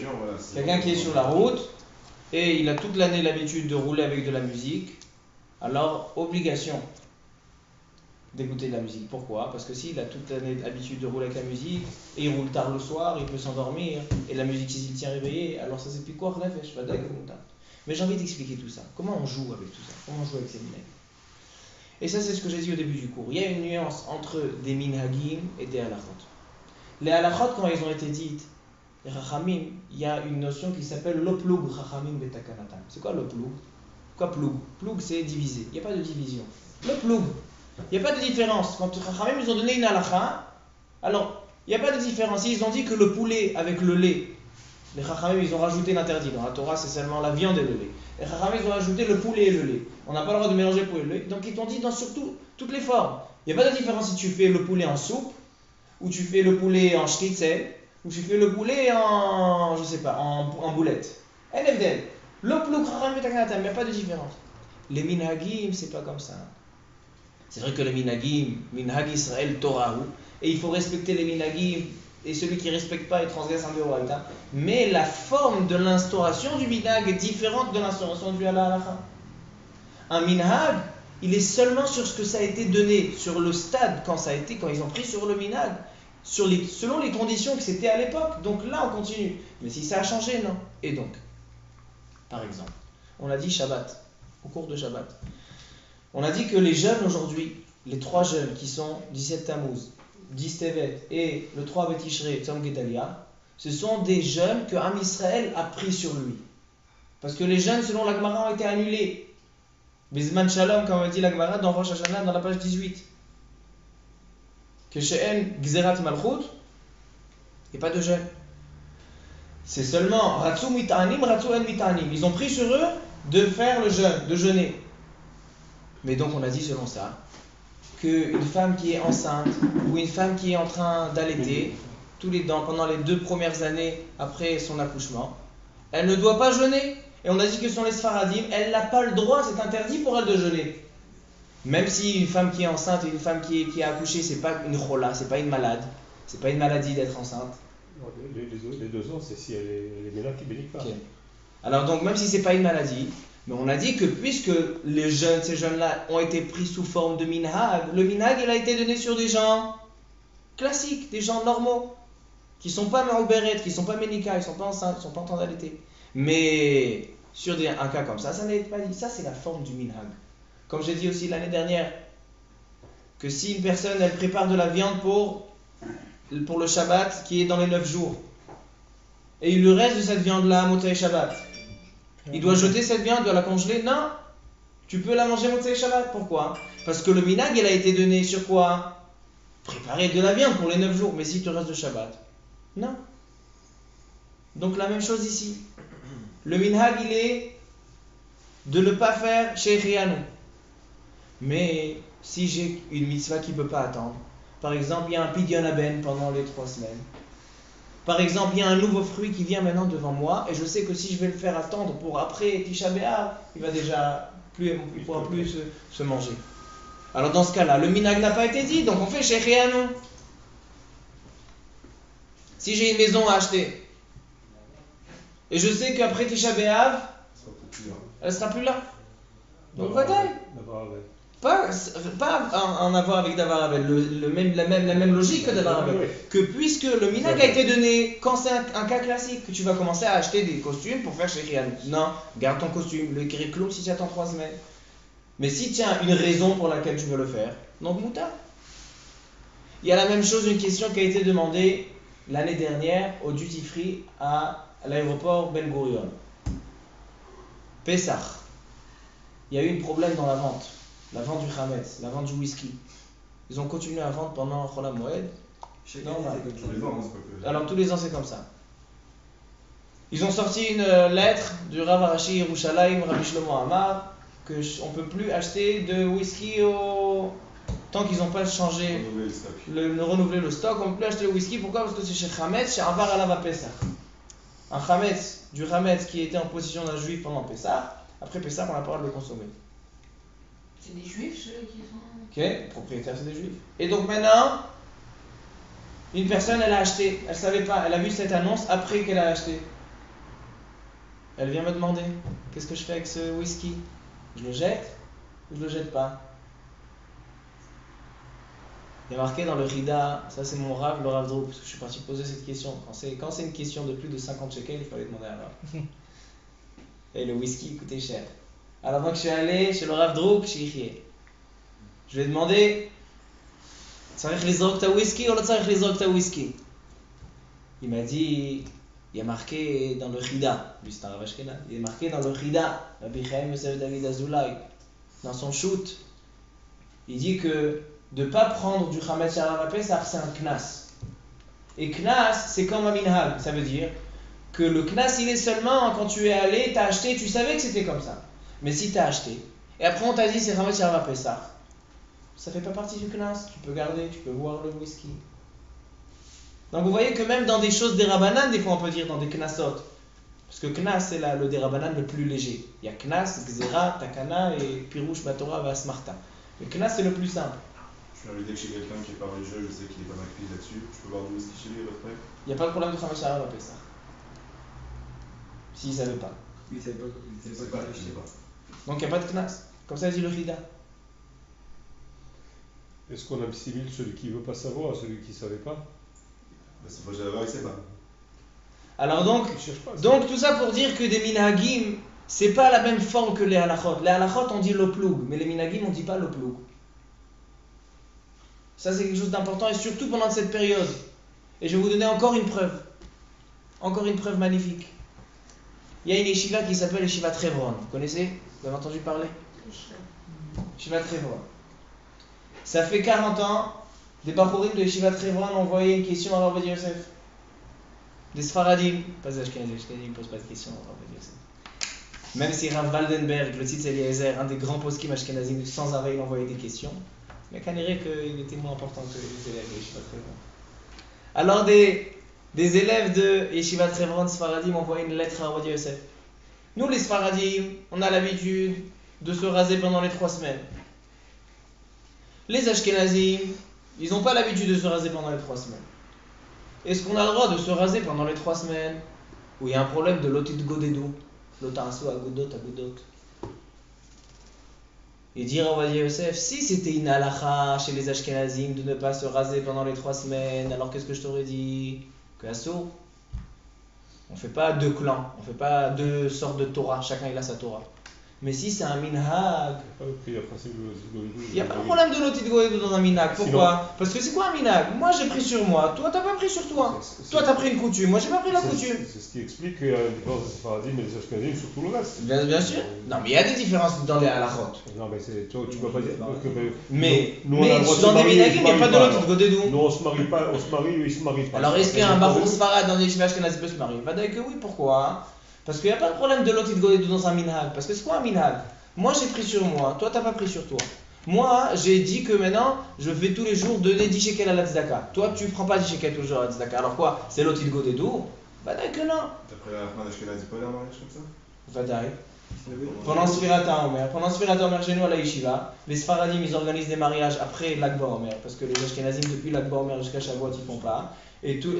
quelqu'un qui est sur la route et il a toute l'année l'habitude de rouler avec de la musique, alors obligation d'écouter de la musique. Pourquoi? Parce que s'il a toute l'année l'habitude de rouler avec la musique et il roule tard le soir, il peut s'endormir et la musique s'il tient réveillé, alors ça c'est plus quoi? Mais j'ai envie d'expliquer tout ça. Comment on joue avec tout ça? Comment on joue avec ces minhagim? Et ça c'est ce que j'ai dit au début du cours. Il y a une nuance entre des minhagim et des halachot. Les halachot, quand ils ont été dites, les chachamim, il y a une notion qui s'appelle l'oplug chachamim betakanatam. C'est quoi l'oplug? Quoi plug? Plug c'est diviser. Il n'y a pas de division. L'oplug, il n'y a pas de différence. Quand les chachamim ils ont donné une halacha, alors il n'y a pas de différence. Ils ont dit que le poulet avec le lait, les chachamim ils ont rajouté l'interdit. Dans la Torah c'est seulement la viande et le lait. Les chachamim ils ont rajouté le poulet et le lait. On n'a pas le droit de mélanger le poulet et le lait. Donc ils t'ont dit dans surtout toutes les formes. Il n'y a pas de différence si tu fais le poulet en soupe, ou tu fais le poulet en schnitzel, ou tu fais le poulet en, je sais pas, en boulette. NFDL. Il n'y a pas de différence. Les minhagim, c'est pas comme ça. C'est vrai que les minhagim, minhag Israël Torahu, et il faut respecter les minhagim, et celui qui ne respecte pas, il transgresse un deoraita. Mais la forme de l'instauration du minhag est différente de l'instauration du halakha. Un minhag, il est seulement sur ce que ça a été donné, sur le stade, quand ils ont pris sur le minhag, selon les conditions que c'était à l'époque. Donc là, on continue. Mais si ça a changé, non. Et donc, par exemple, on a dit Shabbat, au cours de Shabbat. On a dit que les jeunes aujourd'hui, les 3 jeunes qui sont 17 Tammuz, 10 Tevet et le 3 Betishre, Tzom Gedalia, Ce sont des jeûnes que Am Israël a pris sur lui. Parce que les jeûnes, selon la Gemara, ont été annulés. Bizman Shalom, comme on dit la Gemara dans Rosh Hashanah, dans la page 18. Que she'en Gzerat Malchut, il n'y a pas de jeûne. C'est seulement Ratsu Mit'anim, Ratsu En Mit'anim. Ils ont pris sur eux de faire le jeûne, de jeûner. Mais donc on a dit selon ça, qu'une femme qui est enceinte ou une femme qui est en train d'allaiter, pendant les 2 premières années après son accouchement, elle ne doit pas jeûner. Et on a dit que sur les Sfaradim, elle n'a pas le droit, c'est interdit pour elle de jeûner. Même si une femme qui est enceinte et une femme qui a accouché, c'est pas une chola, c'est pas une malade, c'est pas une maladie d'être enceinte. Non, les 2 ans, c'est si elle est ménage qui bénit pas. Okay. Alors donc même si c'est pas une maladie, mais on a dit que puisque ces jeunes-là ont été pris sous forme de minhag, le minhag il a été donné sur des gens classiques, des gens normaux, qui sont pas me'ouberet, qui sont pas ménika, ils sont pas enceintes, ils sont pas en train d'allaiter. Mais sur un cas comme ça n'est pas dit. Ça c'est la forme du minhag. Comme j'ai dit aussi l'année dernière, que si une personne elle prépare de la viande pour le Shabbat qui est dans les 9 jours, et il lui reste de cette viande-là à Motzei Shabbat, il doit jeter cette viande, il doit la congeler? Non, tu peux la manger Motzei Shabbat. Pourquoi? Parce que le minhag il a été donné sur quoi? Préparer de la viande pour les 9 jours, mais si tu restes de Shabbat, non. Donc la même chose ici. Le minhag il est de ne pas faire Shechianu. Mais si j'ai une mitzvah qui ne peut pas attendre, par exemple il y a un pidyon haben pendant les 3 semaines, par exemple il y a un nouveau fruit qui vient maintenant devant moi et je sais que si je vais le faire attendre pour après Tisha B'Av, il ne pourra plus se manger. Alors dans ce cas-là, le minhag n'a pas été dit, donc on fait Shechianu. Si j'ai une maison à acheter et je sais qu'après Tisha B'Av, elle sera plus là. Donc voilà. Pas en avoir avec Davar Avel, la même logique que Davar Avel. Que puisque le minhag a été donné, quand c'est un cas classique, que tu vas commencer à acheter des costumes pour faire Shechianu. Non, garde ton costume, le curriculum si tu attends 3 semaines. Mais si tu as une raison pour laquelle tu veux le faire, donc mouta. Il y a la même chose, une question qui a été demandée l'année dernière au duty free à l'aéroport Ben Gurion. Pessah. Il y a eu un problème dans la vente du Hametz, la vente du whisky. Ils ont continué à vendre pendant Chol HaMoed. Alors tous les ans c'est comme ça. Ils ont sorti une lettre du Rav Arashi Yerushalayim, Rabbi Shlomo Amar, qu'on ne peut plus acheter de whisky tant qu'ils n'ont pas changé, renouvelé le stock, on ne peut plus acheter le whisky. Pourquoi? Parce que c'est chez Hametz, chez Avar Alav Pessah. Un Hametz, du Hametz qui était en possession d'un juif pendant Pessah, après Pessah on n'a pas le droit de le consommer. C'est des juifs ceux qui sont... Ok, le propriétaire c'est des juifs. Et donc maintenant, une personne elle a acheté, elle savait pas, elle a vu cette annonce après qu'elle a acheté. Elle vient me demander, qu'est-ce que je fais avec ce whisky? Je le jette ou je le jette pas? Il y a marqué dans le Rida, ça c'est mon Rav, le Rav Drouk, parce que je suis parti poser cette question. Quand c'est une question de plus de 50 shekels, il fallait demander à Rav. Et le whisky coûtait cher. Alors donc je suis allé chez le Rav Drouk, chez Ichie. Je lui ai demandé, tzarich lizrok ta whisky ou le tzarich lizrok ta whisky? Il m'a dit, il y a marqué dans le Rida, lui c'est un Rav Ashkenaz, il est marqué dans le Rida, Rabbi Chaim Yosef David Azoulay, dans son shoot, il dit que de ne pas prendre du Chametz Sharav Pesach, c'est un knas. Et knas, c'est comme un minhag, ça veut dire que le knas, il est seulement quand tu es allé, tu as acheté, tu savais que c'était comme ça. Mais si tu as acheté, et après on t'a dit c'est Chametz Sharav Pesach, ça fait pas partie du knas, tu peux garder, tu peux boire le whisky. Donc vous voyez que même dans des choses des Rabbanan, des fois on peut dire dans des knasot, parce que knas c'est le des Rabbanan le plus léger. Il y a knas, gzera, takana et pirouche, batora, vasmarta. Le knas c'est le plus simple. Je suis invité chez quelqu'un qui est pas religieux, je sais qu'il est pas macpide là-dessus. Je peux boire du whisky chez lui à peu près? Il n'y a pas de problème de Chametz Sharav Pesach. S'il ne savait pas. Il savait pas. Donc il n'y a pas de knas. Comme ça dit le Rida. Est-ce qu'on assimile celui qui ne veut pas savoir à celui qui ne savait pas? C'est pas j'avais, il sait pas. Alors donc tout ça pour dire que des minhagim, c'est pas la même forme que les halachot. Les halachot on dit l'oploug, mais les minhagim on dit pas l'oploug. Ça c'est quelque chose d'important et surtout pendant cette période. Et je vais vous donner encore une preuve. Encore une preuve magnifique. Il y a une yeshiva qui s'appelle Yeshiva Trevron. Vous connaissez? Vous avez entendu parler? Yeshiva Trevron. Ça fait 40 ans, des Bachorim de Yeshiva Trevron ont envoyé une question à Rav Ovadia Yosef. Des Sfaradim, pas des Ashkenazim, les Ashkenazim ne posent pas de questions à Rav Ovadia Yosef. Même si Rav Waldenberg, le Tzitz Eliezer, un des grands poskim Ashkenazim, sans arrêt, il envoyait des questions. Mais qu'on dirait qu'il était moins important que les élèves de Yeshiva Trevron. Alors des élèves de Yeshiva Trevron Sfaradim ont envoyé une lettre à Rav Ovadia Yosef. Nous les Sfaradim, on a l'habitude de se raser pendant les 3 semaines. Les Ashkenazim, ils n'ont pas l'habitude de se raser pendant les 3 semaines. Est-ce qu'on a le droit de se raser pendant les 3 semaines où il y a un problème de lotit godedou, lotasso agodot agodot? Et dire à Ovadia Yosef, si c'était une halakha chez les Ashkenazim de ne pas se raser pendant les 3 semaines, alors qu'est-ce que je t'aurais dit? Que assour. On ne fait pas 2 clans, on ne fait pas 2 sortes de Torah, chacun il a sa Torah. Mais si c'est un minhag, il n'y a pas de problème de lotit goedou dans un minhag. Pourquoi? Parce que c'est quoi un minhag? Moi j'ai pris sur moi, toi t'as pas pris sur toi. Toi t'as pris une coutume, moi j'ai pas pris la coutume. C'est ce qui explique qu'il y a une différence des Sfaradim et des Ashkenazim sur tout le reste. Bien sûr. Non mais il y a des différences dans les halachot. Non mais tu peux pas dire que... Mais nous, on a le droit de dans se des marier, minhagim, il n'y a pas de alors. lotit goedou. Nous on se marie pas, on se marie ou ils se marient pas. Alors est-ce qu'un barour sfarad dans des yeshiva ashkenazim peut se marier? Va dire que oui, pourquoi? Parce qu'il n'y a pas de problème de lotit goedou dans un minhag. Parce que c'est quoi un minhag? Moi j'ai pris sur moi, toi t'as pas pris sur toi. Moi j'ai dit que maintenant je vais tous les jours donner 10 shekels à la tzedaka. Toi tu prends pas 10 shekels tous les jours à la tzedaka. Alors quoi? C'est lotit godedou? Bah d'accord que non. D'après la fin d'Ashkenaz, pas un mariage comme ça? Vadaï. Pendant Sfirata Omer, chez nous à la yeshiva, les Sfaradim ils organisent des mariages après l'Akba Omer, parce que les Ashkenazim depuis l'Akba Omer jusqu'à Shavuot ils font pas. Et tous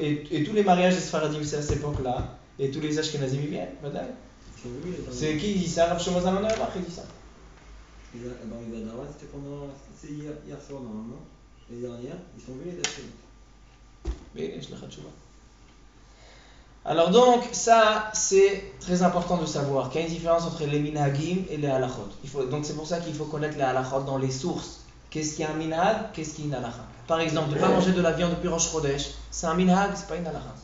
les mariages des Sfaradim c'est à cette époque-là, et tous les Ashkenazim ils viennent, Vadaï. C'est qui dit ça? Rav Shlomo Zalman Auerbach qui dit ça. Dans les Adara, c'était pendant. C'est hier soir normalement. Les dernières, ils sont venus d'Ashkenaz. Mais je l'ai ratchouva. Alors donc, ça c'est très important de savoir qu'il y a une différence entre les minhagim et les halachot. Donc c'est pour ça qu'il faut connaître les halachot dans les sources. Qu'est-ce qui est un minhag? Qu'est-ce qui est une halacha? Par exemple, de ne pas manger de la viande depuis Rosh Chodesh, c'est un minhag, c'est pas une halacha.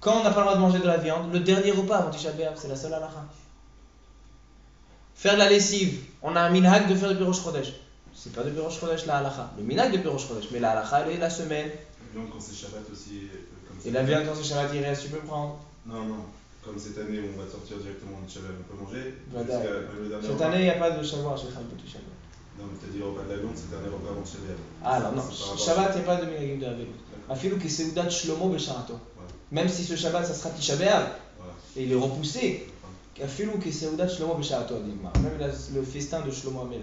Quand on n'a pas le droit de manger de la viande, le dernier repas avant Tisha B'Av, c'est la seule halakha. Faire la lessive, on a un minhag de faire depuis Rosh Chodesh. C'est pas depuis Rosh Chodesh la halakha. Le minhag depuis Rosh Chodesh, mais la halakha elle est la semaine. La viande quand c'est Shabbat aussi. Et la viande quand c'est Shabbat, il reste, tu peux prendre. Non, comme cette année on va sortir directement de Shabbat, on peut manger. Cette année il n'y a pas de Shabbat, chez Khalil Petit Shabbat. Non, mais t'as dit le repas de la viande, c'est le dernier repas avant Shabbat. Ah alors non, Shabbat il n'y a pas de minhagim de la veloute. Afilou ki seudat Shlomo b'sharato. Même si ce Shabbat ça sera Tisha B'Av, et il est repoussé, Afilou ki seudat Shlomo b'sharato, même le festin de Shlomo Amelech.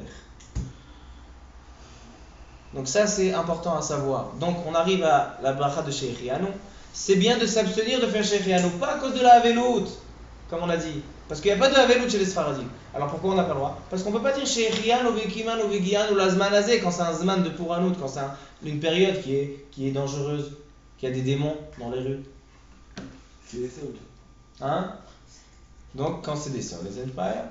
Donc ça c'est important à savoir. Donc on arrive à la bracha de Shechianu. C'est bien de s'abstenir de faire Shechianu, pas à cause de la Havelout, comme on a dit. Parce qu'il n'y a pas de Havelout chez les Sfaradim. Alors pourquoi on n'a pas le droit? Parce qu'on ne peut pas dire Shechianu, Vekiman, Vegian ou la Zmanazé quand c'est un Zman de Pouranout, quand c'est une période qui est dangereuse, qui a des démons dans les rues. C'est les soldes. Hein? Donc quand c'est des sœurs, les empires.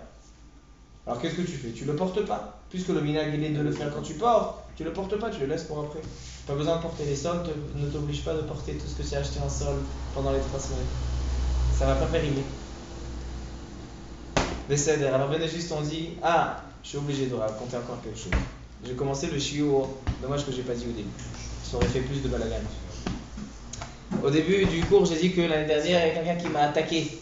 Alors qu'est-ce que tu fais? Tu le portes pas. Puisque le minhag il est de le faire quand tu portes, tu le portes pas, tu le laisses pour après. Pas besoin de porter les soldes, ne t'oblige pas de porter tout ce que c'est acheté en solde pendant les 3 semaines. Ça va pas périmer. Besséder, alors venez juste on dit, je suis obligé de raconter encore quelque chose. J'ai commencé le shiur, dommage que j'ai pas dit au début. Ça aurait fait plus de balagan. Au début du cours, j'ai dit que l'année dernière, il y a quelqu'un qui m'a attaqué.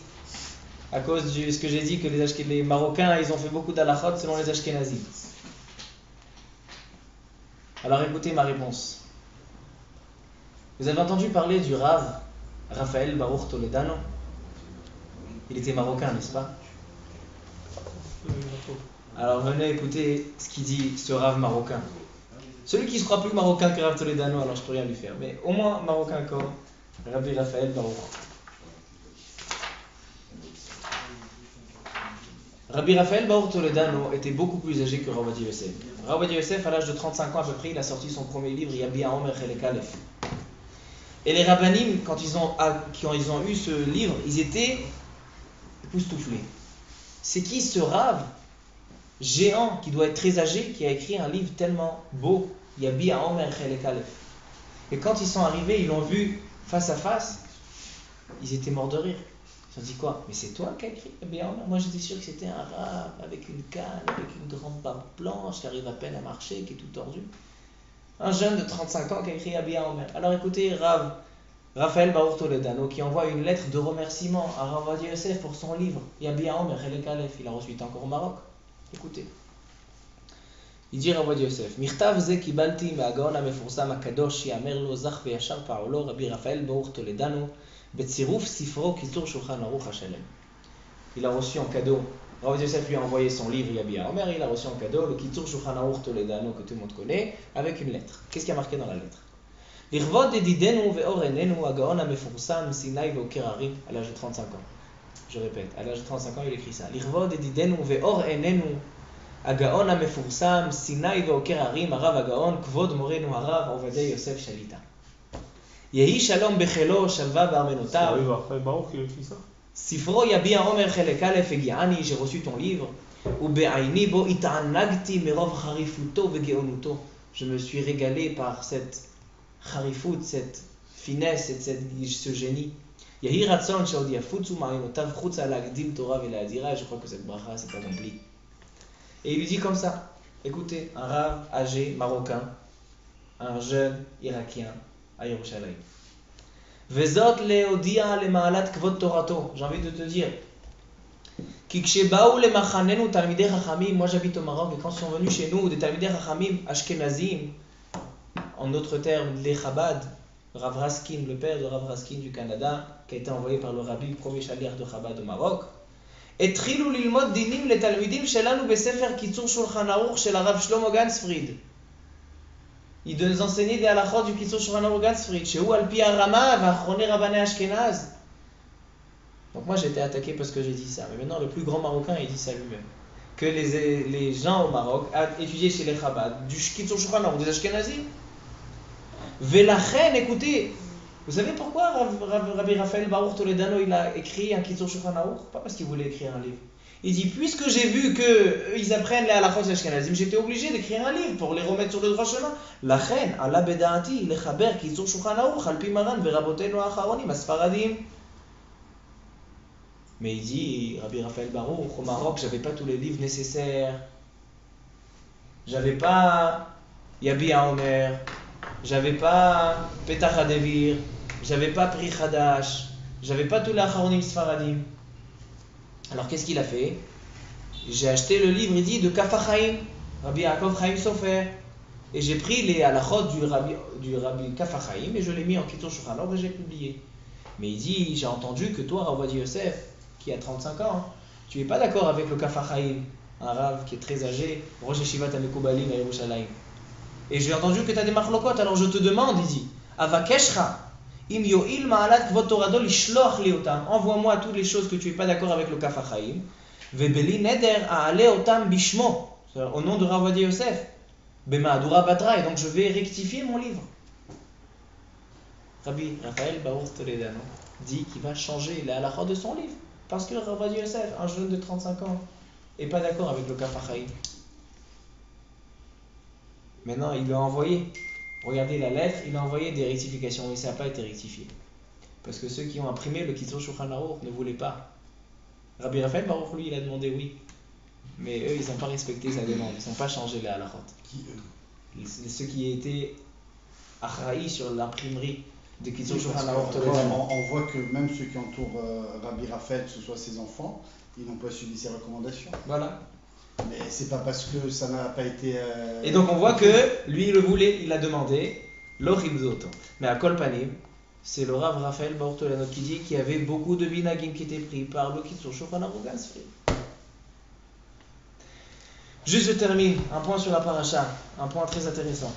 À cause de ce que j'ai dit que les Marocains, ils ont fait beaucoup d'halachot selon les Ashkenazim. Alors écoutez ma réponse. Vous avez entendu parler du Rav Raphaël Baruch Toledano? Il était marocain, n'est-ce pas? Alors venez écouter ce qu'il dit ce Rav marocain. Celui qui ne se croit plus marocain que Rav Toledano, alors je ne peux rien lui faire. Mais au moins marocain comme Rabbi Raphaël Baruch. Rabbi Raphaël Baruch Toledano était beaucoup plus âgé que Rav Ovadia Yosef. Rav Ovadia Yosef, à l'âge de 35 ans à peu près, il a sorti son premier livre, Yabi Haomer Chelek Aleph. Et les rabbanim, quand ils ont eu ce livre, ils étaient époustouflés. C'est qui ce Rav géant, qui doit être très âgé, qui a écrit un livre tellement beau, Yabi Haomer Chelek Aleph. Et quand ils sont arrivés, ils l'ont vu face à face. Ils étaient morts de rire. Ils ont dit quoi? Mais c'est toi qui as écrit Rabbi Omer? Moi j'étais sûr que c'était un rave avec une canne, avec une grande barbe blanche, qui arrive à peine à marcher, qui est tout tordu. Un jeune de 35 ans qui a écrit Rabbi Omer. Alors écoutez, Raphaël Baruch Toledano qui envoie une lettre de remerciement à Rav Ovadia Yosef pour son livre Rabbi Omer Chelek Aleph. Il a reçu encore au Maroc. Écoutez. Il dit Rav Ovadia Yosef, מכתב זה קיבלתי מהגאון המפורסם הקדוש שיאמר לו זך וישר פעולו רבי רפאל ברוך טולדנו בצירוף ספרו קיצור שולחן ערוך השלם. Il a reçu en cadeau, Rav Ovadia Yosef lui a envoyé son livre Rabbi Omer, il a reçu en cadeau le Kitzur Shulchan Aruch Toledano que tout le monde connaît, avec une lettre. Qu'est-ce qui a marqué dans la lettre? לכבוד ידידנו ואור עינינו הגאון המפורסם סיני ועוקר הרים, à l'âge de 35 ans. Je répète, à l'âge de 35 ans il écrit ça. לכבוד ידידנו ואור עינינו הגאון המפורסם סיני ועוקר הרים, הרב הגאון, כבוד מורנו הרב עובדיה יוסף שליטה. יהי שלום בחילו, שלווה בארמנותיו. Oui, Raphaël Baruch, il a écrit ça. ספרו יביע עומר חלק א' הגיעני, j'ai reçu ton livre, ובעיני בו התענגתי מרוב חריפותו וגאונותו. Je me suis régalé par cette חריפות, cette finesse, ce génie. יהי רצון שעוד יפוצו מעיינותיו חוצה להקדים תורה ולהדירה. Je crois que cette bracha s'est accomplie. Et il lui dit comme ça, écoutez, un rave âgé marocain, un jeune irakien à Yerushalayim. וזאת להודיע למעלת כבוד תורתו. J'ai envie de te dire, כי כשבאו למחננו תלמידי חכמים, moi j'habite au Maroc, et quand sont venus chez nous des תלמידי חכמים ashkenazim, en d'autres termes les Chabad, Rav Raskin, le père de Rav Raskin du Canada, qui a été envoyé par le rabbi, le premier chaliach de Chabad au Maroc, התחילו ללמוד דינים לתלמידים שלנו בספר קיצור שולחן ערוך של הרב שלמה גנצפריד. Il doit nous enseigner des halachot du Kitzur Shulchan Aruch Gans-Fried, שהוא על פי הרמה ואחרוני רבני אשכנז. Donc moi j'ai été attaqué parce que j'ai dit ça, mais maintenant le plus grand marocain il dit ça lui-même. Que les gens au Maroc étudiaient chez les Chabad du Kitzur Shulchan Aruch des Ashkenazim. ולכן, écoutez, vous savez pourquoi Rabbi Raphaël Baruch Toledano il a écrit un Kitzur Shulchan Aruch? Pas parce qu'il voulait écrire un livre. Il dit, puisque j'ai vu qu'ils apprennent les halachot ashkenazim, j'étais obligé d'écrire un livre pour les remettre sur le droit chemin. לכן, עלה בדעתי לחבר קיצור שולחן ערוך על פי מרן ורבותינו האחרונים, הספרדים. Mais il dit, Rabbi Raphaël Baruch, au Maroc, j'avais pas tous les livres nécessaires. J'avais pas Yabi Omer, j'avais pas Petach HaDevir, j'avais pas Pri Chadash, j'avais pas tous les Acharonim Sfaradim. Alors qu'est-ce qu'il a fait? J'ai acheté le livre, il dit, de Kaf HaChaim, Rabbi Yaakov Chaim Sofer. Et j'ai pris les halachot du Rabbi Kaf HaChaim et je l'ai mis en Kitzur Shulchan Aruch et j'ai publié. Mais il dit, j'ai entendu que toi, Rav Ovadia Yosef, qui a 35 ans, tu n'es pas d'accord avec le Kaf HaChaim, un Rav qui est très âgé, Rosh Yeshivat HaMekubalim à Yerushalayim. Et j'ai entendu que tu as des machlokot, alors je te demande, il dit, Avakeshcha, im yo'il ma'alat kvod torado lishloach li otam, envoie-moi toutes les choses que tu n'es pas d'accord avec le Kaf HaChaim, vebeli neder a'ale otam bishmo, au nom de Rav Ovadia Yosef, b'ma'adura batra, et donc je vais rectifier mon livre. Rabbi Raphaël Baruch Toledano dit qu'il va changer les halachot de son livre, parce que Rav Ovadia Yosef, un jeune de 35 ans, n'est pas d'accord avec le Kaf HaChaim. Maintenant, il lui a envoyé, regardez la lettre, il a envoyé des rectifications, mais ça n'a pas été rectifié. Parce que ceux qui ont imprimé le Kitzur Shulchan Aruch ne voulaient pas. Rabbi Raphaël Baruch, lui, il a demandé oui. Mais eux, ils n'ont pas respecté sa demande, ils n'ont pas changé les halachot. Qui eux? Ceux qui étaient achraïs sur l'imprimerie de Kitzur Oui, parce Shulchan Aruch que, Toledano. on voit que même ceux qui entourent Rabbi Raphaël, que ce soit ses enfants, ils n'ont pas suivi ses recommandations. Voilà. Mais c'est pas parce que ça n'a pas été. Et donc on voit que lui il le voulait, il a demandé, l'oribzoto. Mais à Kolpanim, c'est le Rav Raphaël Baruch Toledano qui dit qu'il y avait beaucoup de binagim qui étaient pris par le Kitzur Shulchan Aruch Gans-Fried. Juste je termine, un point sur la paracha, un point très intéressant.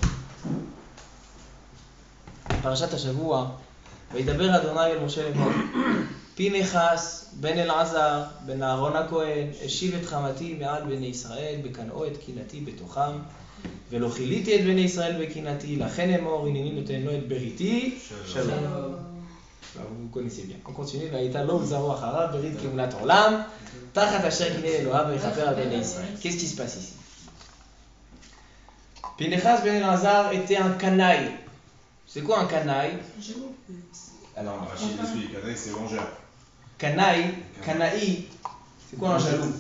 Parashat Hashavua, וידבר אדוני אל משה לאמור, פינחס בן אלעזר בן אהרון הכהן השיב את חמתי מעל בני ישראל בקנאו את קנאתי בתוכם ולא כיליתי את בני ישראל בקנאתי לכן אמור הנני נותן לו את בריתי שלום. Vous connaissez bien. On continue. והייתה לו ולזרעו אחריו ברית כהונת עולם תחת אשר קינא אלוהיו ויכפר על בני ישראל. Qu'est-ce qui se passe ici? Pinechas ben Elazar était un canaille. C'est quoi un canaille? Alors, Rachid explique, Canaï c'est vengeur. Kanaï, c'est quoi un jaloux?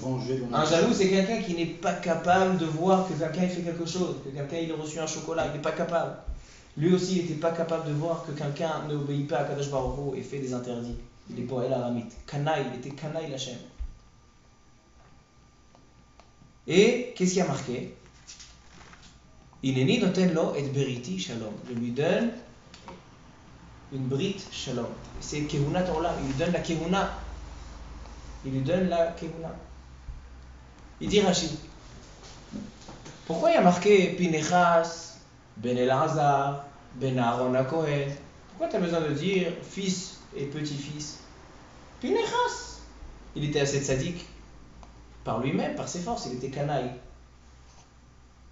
Un jaloux, c'est quelqu'un qui n'est pas capable de voir que quelqu'un il fait quelque chose, que quelqu'un il a reçu un chocolat, il n'est pas capable. Lui aussi, il n'était pas capable de voir que quelqu'un n'obéit pas à Kadosh Baruch Hu et fait des interdits. Il est poète aramite. Kanaï, il était Kanaï Lachem. Et qu'est-ce qui a marqué? Ineni noten lo et beriti shalom. Je lui donne une brit shalom. C'est Kehuna Torah. Il lui donne la Kehuna. Il lui donne la Kehuna. Il dit Rachid. Pourquoi il y a marqué Pinechas, Ben Elazar, Ben Aaron HaKohen? Pourquoi tu as besoin de dire fils et petit-fils? Pinechas, il était assez tzaddik par lui-même, par ses forces, il était canaille.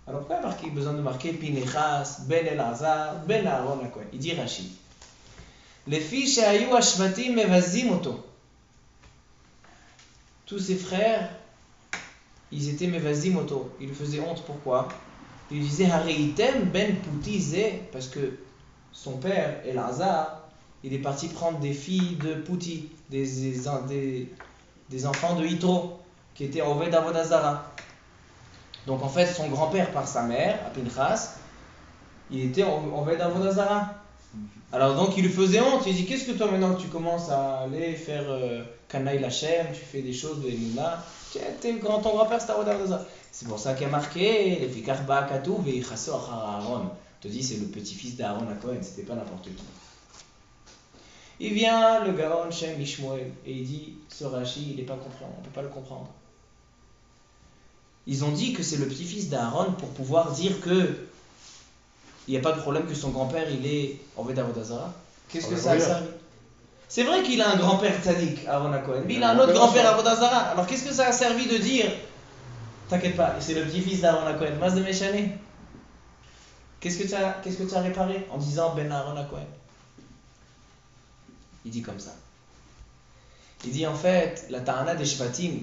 Alors pourquoi il y a besoin de marquer Pinechas, Ben Elazar, Ben Aaron HaKohen? Il dit Rachid. Les filles שהיו השבטים מבזים אותו. Tous ses frères, ils étaient מבזים אותו. Ils lui faisaient honte. Pourquoi? Il lui disait Hareitem ben Pouti ze, parce que son père, Elazar, il est parti prendre des filles de Pouti, des enfants de Yitro, qui étaient Oved Avodah Zara. Donc en fait, son grand-père par sa mère, à Pinchas, il était Oved Avodah Zara. Alors donc il lui faisait honte, il dit qu'est-ce que toi maintenant tu commences à aller faire Kanaï Lachem, tu fais des choses de Emouna, ton grand-père c'était Avodah Zara. C'est pour ça qu'il y a marqué les Fikar Ba'akatu ve'ichaso achar Aaron. Je te dis c'est le petit-fils d'Aaron HaKohen, c'était pas n'importe qui. Il vient le Gaon Shem Ishmoel et il dit ce Rashi il n'est pas compris, on ne peut pas le comprendre. Ils ont dit que c'est le petit-fils d'Aaron pour pouvoir dire que il n'y a pas de problème que son grand-père il est Oved Avodah Zara. Qu'est-ce que ça a servi? C'est vrai qu'il a un grand-père tzaddik, Aaron HaKohen, mais il a un autre grand-père Avodah Zara. Alors qu'est-ce que ça a servi de dire? T'inquiète pas, c'est le petit-fils d'Aaron HaKohen, Mas de Méchané. Qu'est-ce que tu as réparé en disant Ben Aaron HaKohen? Il dit comme ça. Il dit en fait, la ta'ana des Shvatim,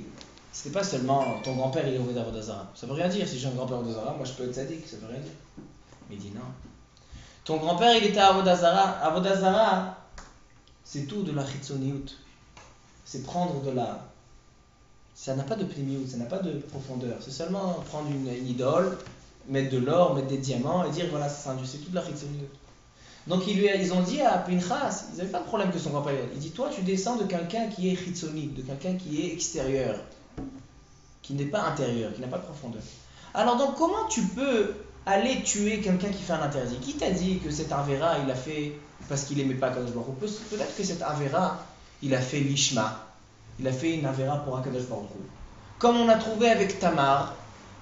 c'était pas seulement ton grand-père il est Oved Avodah Zara. Ça veut rien dire, si j'ai un grand-père Avodah Zara, moi je peux être tzaddik, ça veut rien dire. Mais il dit non. Ton grand-père il était à Avodah Zara. Avodah Zara, c'est tout de la chitzoniout. C'est prendre de la... Ça n'a pas de pnimiout, ça n'a pas de profondeur. C'est seulement prendre une idole, mettre de l'or, mettre des diamants et dire voilà, c'est tout de la chitzoniout. Donc ils ont dit à Pinchas, ils n'avaient pas de problème que son grand-père. Il dit toi tu descends de quelqu'un qui est chitzoni, de quelqu'un qui est extérieur, qui n'est pas intérieur, qui n'a pas de profondeur. Alors donc comment tu peux aller tuer quelqu'un qui fait un interdit? Qui t'a dit que cet Avera il a fait parce qu'il n'aimait pas Kadosh Baruch Hu? Peut-être que cet Avera il a fait l'Ishma, il a fait une Avera pour Akadosh Baruch Hu. Comme on a trouvé avec Tamar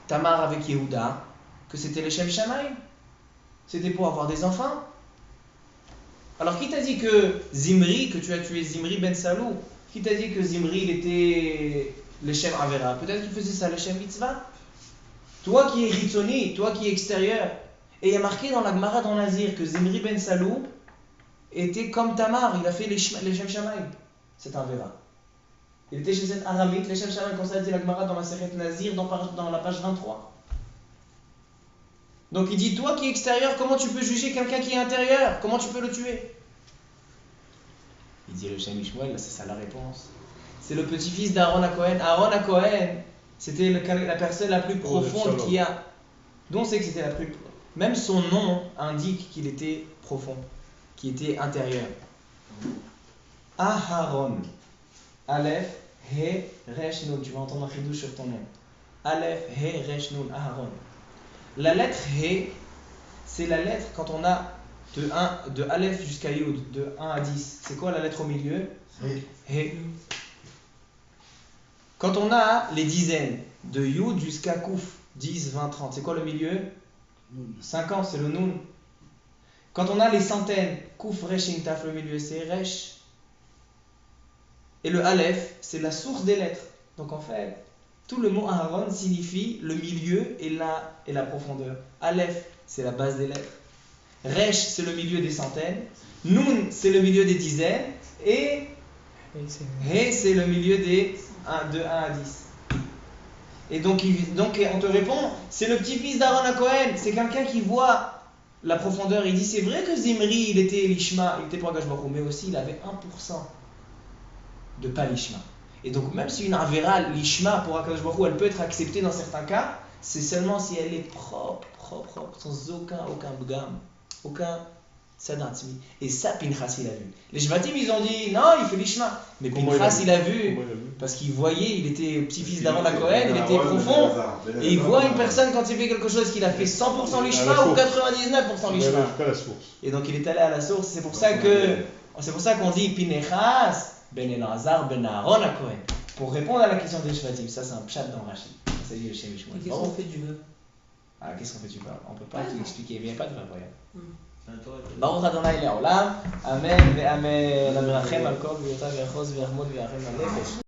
avec Yehuda, que c'était le Shem Shamaim, c'était pour avoir des enfants. Alors qui t'a dit que Zimri, que tu as tué Zimri ben Salou, qui t'a dit que Zimri il était le Shem Avera? Peut-être qu'il faisait ça le Shem Mitzvah. Toi qui es Ritzoni, toi qui es extérieur. Et il y a marqué dans la Gemara dans Nazir que Zimri ben Salou était comme Tamar, il a fait les Shem Shamaim. C'est un Vera. Il était chez cette Aramite, les Shem Shamaim, comme ça dit la Gemara dans la Seret Nazir, dans la page 23. Donc il dit, toi qui es extérieur, comment tu peux juger quelqu'un qui est intérieur? Comment tu peux le tuer? Il dit le Shem Ishmael, c'est ça la réponse. C'est le petit-fils d'Aaron HaKohen. Aaron HaKohen, c'était la personne la plus profonde qu'il y a. D'où on sait que c'était la plus... Même son nom indique qu'il était profond, qu'il était intérieur. Aharon. Aleph, He, Resh, Nun. Tu vas entendre un chidouche sur ton nom. Aleph, He, Resh, Nun, Aharon. La lettre He, c'est la lettre quand on a de Aleph jusqu'à Yud, de 1 à 10. C'est quoi la lettre au milieu? He. Quand on a les dizaines, de Yud jusqu'à Kouf, 10, 20, 30, c'est quoi le milieu? 50, c'est le Nun. Quand on a les centaines, Kouf, Resh, Intaf, le milieu, c'est Resh. Et le Aleph, c'est la source des lettres. Donc en fait, tout le mot Aharon signifie le milieu et la profondeur. Aleph, c'est la base des lettres. Resh, c'est le milieu des centaines. Nun, c'est le milieu des dizaines. Et He, c'est le milieu de 1 à 10. Et donc on te répond, c'est le petit-fils d'Aaron HaKohen. C'est quelqu'un qui voit la profondeur. Il dit c'est vrai que Zimri, il était l'Ishma, il était pour Akash Baruch Hu, mais aussi il avait 1% de pas l'Ishma. Et donc même si une Avera, l'Ishma pour Akash Baruch Hu, elle peut être acceptée dans certains cas, c'est seulement si elle est propre, sans aucun bgam, aucun sadatmi. Et ça, Pinchas, il a vu. Les Shvatim, ils ont dit, non, il fait l'Ishma. Mais Comment Pinchas, il a vu, Comment il a vu? parce qu'il voyait, il était petit-fils d'Aaron la Cohen, il était profond. Et il voit une personne quand il fait quelque chose qu'il a fait 100% l'Ishma ou 99% l'Ishma. Jusqu'à la source. Et donc il est allé à la source. C'est pour ça qu'on dit Pinchas ben Elazar ben Aaron la Cohen. Pour répondre à la question des Shvatim, ça c'est un pshat dans Rashi. Ça dit le Shem Mishmout. Et qu'est-ce qu'on fait du vœu? Ah, qu'est-ce qu'on fait du vœu? On peut pas tout expliquer, il n'y a pas de vœu, voyons. C'est un Torah. ברוך אדוני לעולם, אמן ואמן. אמן. המרחם על כל בריאותיו ויחוז ויחמוד וירחם על נפש.